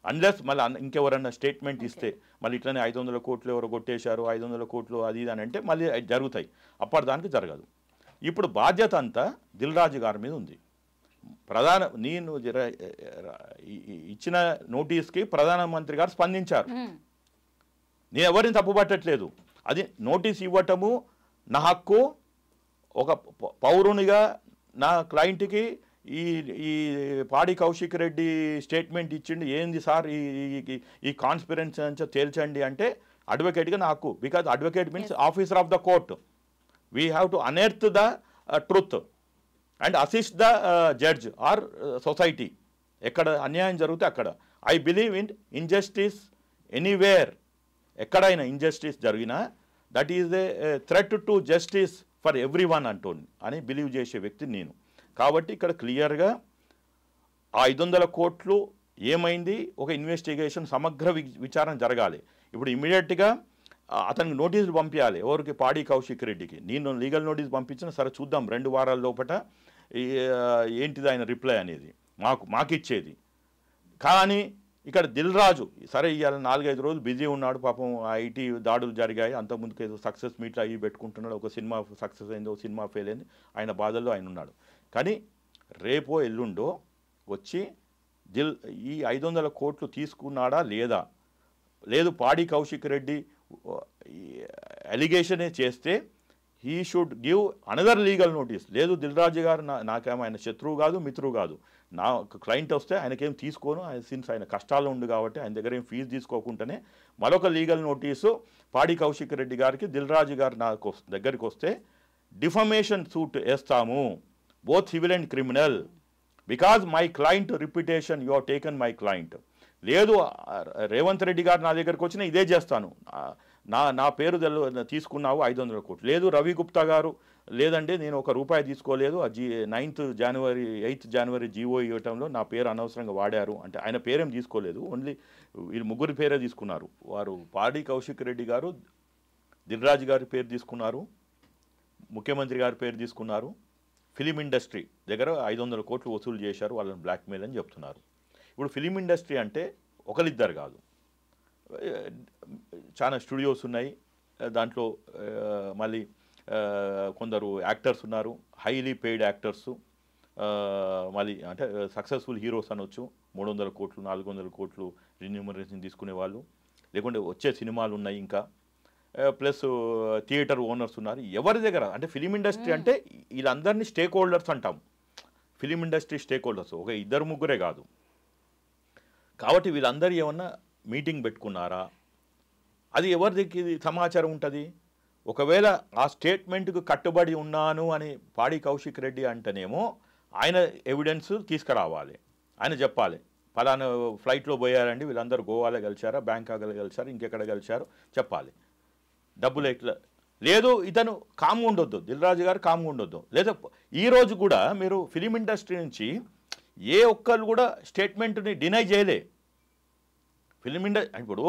అన్లెస్ మళ్ళీ ఇంకెవరన్నా స్టేట్మెంట్ ఇస్తే, మళ్ళీ ఇట్లనే 500 కోట్లు ఎవరో కొట్టేశారు, 500 కోట్లు అది ఇది అని అంటే మళ్ళీ జరుగుతాయి. అప్పటిదానికి జరగదు. ఇప్పుడు బాధ్యత అంతా దిల్ రాజు గారి మీద ఉంది. నేను ఇచ్చిన నోటీస్కి ప్రధానమంత్రి గారు స్పందించారు. నేను ఎవరిని తప్పుపట్టట్లేదు. అది నోటీస్ ఇవ్వటము నా హక్కు. ఒక పౌరునిగా నా క్లయింట్కి ఈ పాడి కౌశిక్ రెడ్డి స్టేట్మెంట్ ఇచ్చిండు, ఏంది సార్ ఈ కాన్స్పిరెన్సీ అంతా తేల్చండి అంటే అడ్వకేట్గా నా హక్కు. Because advocate means officer of the court. We have to unearth the truth and assist the judge or society. ఎక్కడ అన్యాయం జరిగితే అక్కడ. I believe in injustice anywhere. ఎక్కడైనా ఇన్జస్టిస్ జరిగినా that is a threat to justice for everyone అని believe చేసే వ్యక్తి నేను. కాబట్టి ఇక్కడ క్లియర్గా ఆ 500 కోట్లు ఏమైంది, ఒక ఇన్వెస్టిగేషన్ సమగ్ర విచారణ జరగాలి. ఇప్పుడు ఇమీడియట్గా అతనికి నోటీసులు పంపించాలి. ఎవరికి? పాడి కౌశిక్ రెడ్డికి. నేను లీగల్ నోటీస్ పంపించిన, సరే చూద్దాం 2 వారాల లోపల ఏంటిది ఆయన రిప్లై అనేది మాకిచ్చేది. కానీ ఇక్కడ దిల్ రాజు సరే ఇవాళ 4-5 రోజులు బిజీ ఉన్నాడు పాపం. ఐటీ దాడులు జరిగాయి, అంతకుముందుకు ఏదో సక్సెస్ మీట్లు అవి పెట్టుకుంటున్నాడు. ఒక సినిమా సక్సెస్ అయింది, ఒక సినిమా ఫెయిల్ అయింది, ఆయన బాధల్లో ఆయన ఉన్నాడు. కానీ రేపో ఎల్లుండో వచ్చి ఈ 500 కోట్లు తీసుకున్నాడా లేదా, లేదు పాడి కౌశిక్ రెడ్డి అలిగేషనే చేస్తే he should give another legal notice. లేదు దిల్ రాజు గారు నాకేమో ఆయన శత్రువు కాదు, మిత్రువు కాదు, నా క్లయింట్ వస్తే ఆయనకేం తీసుకోను, సిన్స్ ఆయన కష్టాల్లో ఉండు కాబట్టి ఆయన దగ్గర ఏం ఫీజు తీసుకోకుండానే మరొక లీగల్ నోటీసు పాడి కౌశిక్ రెడ్డి గారికి దిల్ రాజు గారు నాకు దగ్గరికి వస్తే డిఫమేషన్ సూట్ వేస్తాము, both civil and criminal, because my client reputation you have taken my client. లేదు రేవంత్ రెడ్డి గారు నా దగ్గరికి వచ్చినా ఇదే చేస్తాను, నా పేరు తీసుకున్నావు 500 కోట్లు. లేదు రవి గుప్తా గారు, లేదండి నేను ₹1 తీసుకోలేదు, 8th జనవరి జీవో ఇవ్వటంలో నా పేరు అనవసరంగా వాడారు అంటే ఆయన పేరేం తీసుకోలేదు, ఓన్లీ వీళ్ళు ముగ్గురి పేరే తీసుకున్నారు. వారు పాడి కౌశిక్ రెడ్డి గారు, దిల్ రాజు గారి పేరు తీసుకున్నారు, ముఖ్యమంత్రి గారి పేరు తీసుకున్నారు, ఫిలిం ఇండస్ట్రీ దగ్గర 500 కోట్లు వసూలు చేశారు, వాళ్ళని బ్లాక్మెయిల్ అని చెప్తున్నారు. ఇప్పుడు ఫిలిం ఇండస్ట్రీ అంటే ఒకరిద్దరు కాదు, చాలా స్టూడియోస్ ఉన్నాయి, దాంట్లో మళ్ళీ కొందరు యాక్టర్స్ ఉన్నారు, హైలీ పెయిడ్ యాక్టర్సు, మళ్ళీ అంటే సక్సెస్ఫుల్ హీరోస్ అనొచ్చు, 300 కోట్లు 400 కోట్లు రెన్యూమరేషన్ తీసుకునే వాళ్ళు, లేకుంటే వచ్చే సినిమాలు ఉన్నాయి, ఇంకా ప్లస్ థియేటర్ ఓనర్స్ ఉన్నారు. ఎవరి దగ్గర అంటే ఫిలిం ఇండస్ట్రీ అంటే వీళ్ళందరినీ స్టేక్ హోల్డర్స్ అంటాం. ఫిలిం ఇండస్ట్రీ స్టేక్ హోల్డర్స్ ఒక 2-3 కాదు, కాబట్టి వీళ్ళందరూ ఏమన్నా మీటింగ్ పెట్టుకున్నారా, అది ఎవరికి సమాచారం ఉంటుంది? ఒకవేళ ఆ స్టేట్మెంట్కు కట్టుబడి ఉన్నాను అని పాడి కౌశిక్ రెడ్డి అంటేనేమో ఆయన ఎవిడెన్స్ తీసుకురావాలి, ఆయన చెప్పాలి ఫలానా ఫ్లైట్లో పోయారండి వీళ్ళందరూ, గోవాలో కలిశారా, బ్యాంకాక్లో కలిశారు, ఇంకెక్కడ కలిశారు చెప్పాలి. డబ్బులు ఎట్లా లేదు, ఇతను కామ్గా ఉండొద్దు, దిల్ రాజు గారు కామ్గా ఉండొద్దు. లేదా ఈరోజు కూడా మీరు ఫిలిం ఇండస్ట్రీ నుంచి ఏ ఒక్కరు కూడా స్టేట్మెంట్ని డినై చేయలే. ఫిలిం ఇండస్ట్రీ ఇప్పుడు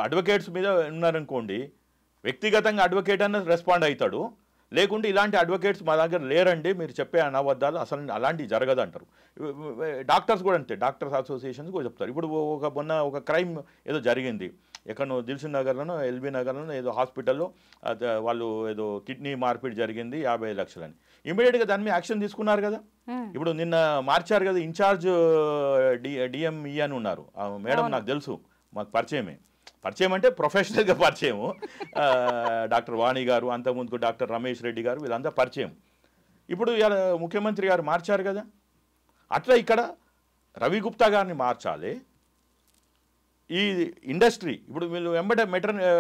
అడ్వకేట్స్ మీద ఉన్నారనుకోండి, వ్యక్తిగతంగా అడ్వకేట్ అన్న రెస్పాండ్ అవుతాడు, లేకుంటే ఇలాంటి అడ్వకేట్స్ మా దగ్గర లేరండి మీరు చెప్పే అనబద్ధాలు అసలు అలాంటివి జరగదు అంటారు. డాక్టర్స్ కూడా అంతే, డాక్టర్స్ అసోసియేషన్స్ కూడా చెప్తారు. ఇప్పుడు మొన్న ఒక క్రైమ్ ఏదో జరిగింది ఎక్కడో దిల్సుఖ్ నగర్లోనో ఎల్బీ నగర్లోనో ఏదో హాస్పిటల్లో వాళ్ళు ఏదో కిడ్నీ మార్పిడి జరిగింది 55 లక్షలని, ఇమీడియట్గా దాని మీద యాక్షన్ తీసుకున్నారు కదా. ఇప్పుడు నిన్న మార్చారు కదా, ఇన్ఛార్జ్ డిఎంఈ అని ఉన్నారు మేడం, నాకు తెలుసు, మాకు పరిచయం అంటే ప్రొఫెషనల్గా పరిచయము. డాక్టర్ వాణి గారు, అంతకుముందుకు డాక్టర్ రమేష్ రెడ్డి గారు, వీళ్ళంతా పరిచయం. ఇప్పుడు ఇలా ముఖ్యమంత్రి గారు మార్చారు కదా, అట్లా ఇక్కడ రవి గుప్తా గారిని మార్చాలి. ఈ ఇండస్ట్రీ ఇప్పుడు వీళ్ళు వెంబడే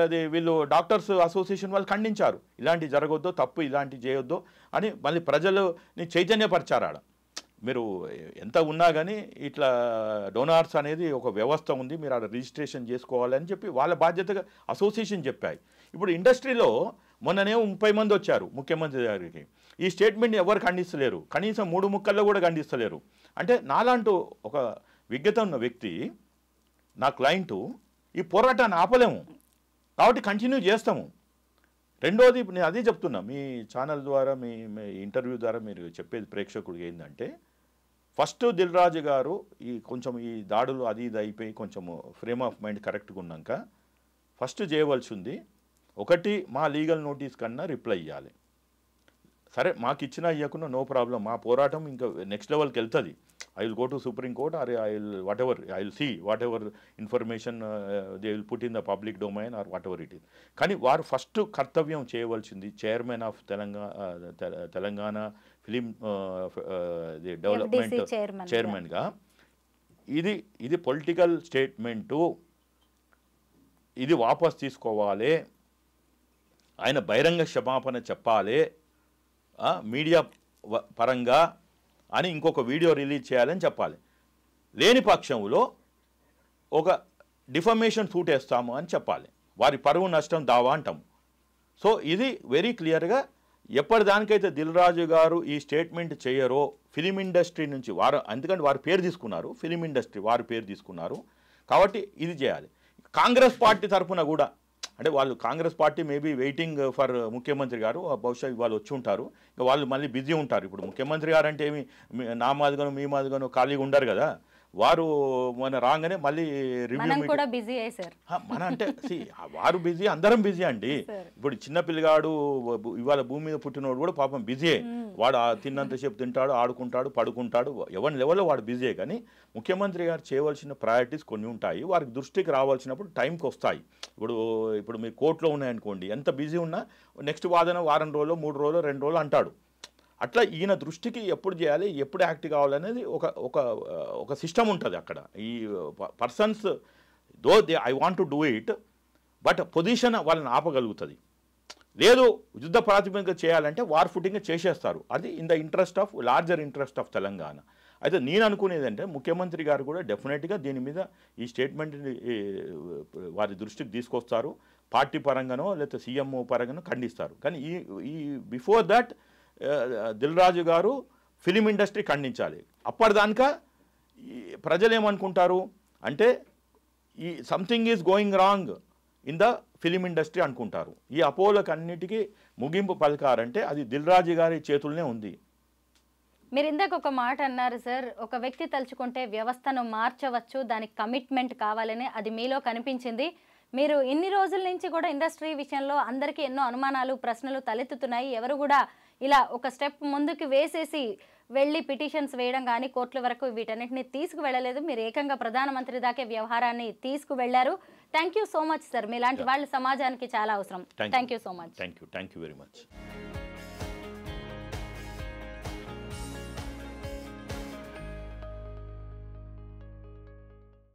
అది వీళ్ళు డాక్టర్స్ అసోసియేషన్ వాళ్ళు ఖండించారు, ఇలాంటి జరగొద్దు, తప్పు ఇలాంటి చేయొద్దు అని మళ్ళీ ప్రజలని చైతన్యపరిచారు. ఆడ మీరు ఎంత ఉన్నా కానీ ఇట్లా డోనార్స్ అనేది ఒక వ్యవస్థ ఉంది, మీరు ఆడ రిజిస్ట్రేషన్ చేసుకోవాలని చెప్పి వాళ్ళ బాధ్యతగా అసోసియేషన్ చెప్పాయి. ఇప్పుడు ఇండస్ట్రీలో మొన్ననే 30 మంది వచ్చారు ముఖ్యమంత్రి గారికి, ఈ స్టేట్మెంట్ని ఎవరు ఖండిస్తలేరు, కనీసం 3 ముక్కల్లో కూడా ఖండిస్తలేరు. అంటే నాలాంటి ఒక విజ్ఞత ఉన్న వ్యక్తి, నా క్లయింటు, ఈ పోరాటాన్ని ఆపలేము కాబట్టి కంటిన్యూ చేస్తాము. రెండోది నేను అదే చెప్తున్నా, మీ ఛానల్ ద్వారా మీ ఇంటర్వ్యూ ద్వారా మీరు చెప్పేది ప్రేక్షకుడికి ఏంటంటే, ఫస్ట్ దిల్ రాజు గారు కొంచెం ఈ దాడులు అది ఇది అయిపోయి కొంచెం ఫ్రేమ్ ఆఫ్ మైండ్ కరెక్ట్గా ఉన్నాక ఫస్ట్ చేయవలసింది ఒకటి, మా లీగల్ నోటీస్ కన్నా రిప్లై ఇవ్వాలి. సరే మాకు ఇచ్చినా ఇవ్వకుండా నో ప్రాబ్లం, మా పోరాటం ఇంకా నెక్స్ట్ లెవెల్కి వెళ్తుంది. I will go to supreme court or I will see whatever information they will put in the public domain or whatever it is. కానీ వారు ఫస్ట్ కర్తవ్యం చేయవలసింది, chairman of Telangana film development చైర్మన్గా, ఇది political statement, ఇది వాపస్ తీసుకోవాలి, ఆయన బహిరంగ క్షమాపణ చెప్పాలి మీడియా పరంగా అని ఇంకొక వీడియో రిలీజ్ చేయాలని చెప్పాలి. లేని పక్షంలో ఒక డిఫమేషన్ సూట్ వేస్తాము అని చెప్పాలి, వారి పరువు నష్టం దావా అంటాము. సో ఇది వెరీ క్లియర్గా ఎప్పటిదానికైతే దిల్ రాజు గారు ఈ స్టేట్మెంట్ చేయరో ఫిలిం ఇండస్ట్రీ నుంచి వారు, ఎందుకంటే వారి పేరు తీసుకున్నారు, ఫిలిం ఇండస్ట్రీ వారి పేరు తీసుకున్నారు కాబట్టి ఇది చేయాలి. కాంగ్రెస్ పార్టీ తరఫున కూడా, అంటే వాళ్ళు Congress party maybe waiting for ముఖ్యమంత్రి గారు, బహుశా ఇవాళ వచ్చి ఉంటారు, ఇంకా వాళ్ళు మళ్ళీ బిజీ ఉంటారు. ఇప్పుడు ముఖ్యమంత్రి గారు అంటే ఏమి నా మాదిగానో మీ మాదిగానో ఖాళీగా ఉండరు కదా, వారు మన రాగానే మళ్ళీ రివ్యూ మన అంటే వారు బిజీ, అందరం బిజీ అండి. ఇప్పుడు చిన్న పిల్లగాడు ఇవాళ భూమి మీద పుట్టినోడు కూడా పాపం బిజీయే, వాడు తిన్నంతసేపు తింటాడు, ఆడుకుంటాడు, పడుకుంటాడు, ఎవరి లెవెల్లో వాడు బిజీయే. కానీ ముఖ్యమంత్రి గారు చేయవలసిన ప్రయారిటీస్ కొన్ని ఉంటాయి, వారికి దృష్టికి రావాల్సినప్పుడు టైంకి వస్తాయి. ఇప్పుడు మీరు కోర్టులో ఉన్నాయనుకోండి, ఎంత బిజీ ఉన్నా నెక్స్ట్ వాదన వారం రోజులు 3 రోజులు 2 రోజులు అంటాడు. అట్లా ఈయన దృష్టికి ఎప్పుడు చేయాలి, ఎప్పుడు యాక్ట్ కావాలనేది ఒక సిస్టమ్ ఉంటుంది అక్కడ. ఈ persons though I want to do it, but position వాళ్ళని ఆపగలుగుతుంది. లేదు యుద్ధ ప్రాతిపదిక చేయాలంటే వార్ ఫుటింగ్ చేసేస్తారు, అది in the interest of larger interest of Telangana. అయితే నేను అనుకునేది అంటే ముఖ్యమంత్రి గారు కూడా డెఫినెట్గా దీని మీద ఈ స్టేట్మెంట్ని వారి దృష్టికి తీసుకొస్తారు, పార్టీ పరంగానో లేకపోతే సీఎం పరంగానో ఖండిస్తారు. కానీ ఈ బిఫోర్ దట్ దిల్ రాజు గారు ఫిలిం ఇండస్ట్రీ ఖండించాలి. అప్పటిదాకా ప్రజలు ఏమనుకుంటారు అంటే ఈ something is going wrong in the film industry అనుకుంటారు. ఈ అపోలకు అన్నిటికీ ముగింపు పలకారంటే అది దిల్ రాజు గారి చేతుల్లోనే ఉంది.
మీరు ఇందాక ఒక మాట అన్నారు సార్, ఒక వ్యక్తి తలుచుకుంటే వ్యవస్థను మార్చవచ్చు, దానికి కమిట్మెంట్ కావాలని, అది మీలో కనిపించింది. మీరు ఇన్ని రోజుల నుంచి కూడా ఇండస్ట్రీ విషయంలో అందరికీ ఎన్నో అనుమానాలు, ప్రశ్నలు తలెత్తుతున్నాయి. ఎవరు కూడా ఇలా ఒక స్టెప్ ముందుకు వేసేసి వెళ్ళి పిటిషన్స్ వేయడం కానీ కోర్టుల వరకు వీటన్నిటిని తీసుకువెళ్ళలేదు. మీరు ఏకంగా ప్రధానమంత్రి దాకే వ్యవహారాన్ని తీసుకువెళ్లారు. Thank you so much sir, మీలాంటి వాళ్ళు సమాజానికి చాలా అవసరం. Thank you so much.
Thank you very much.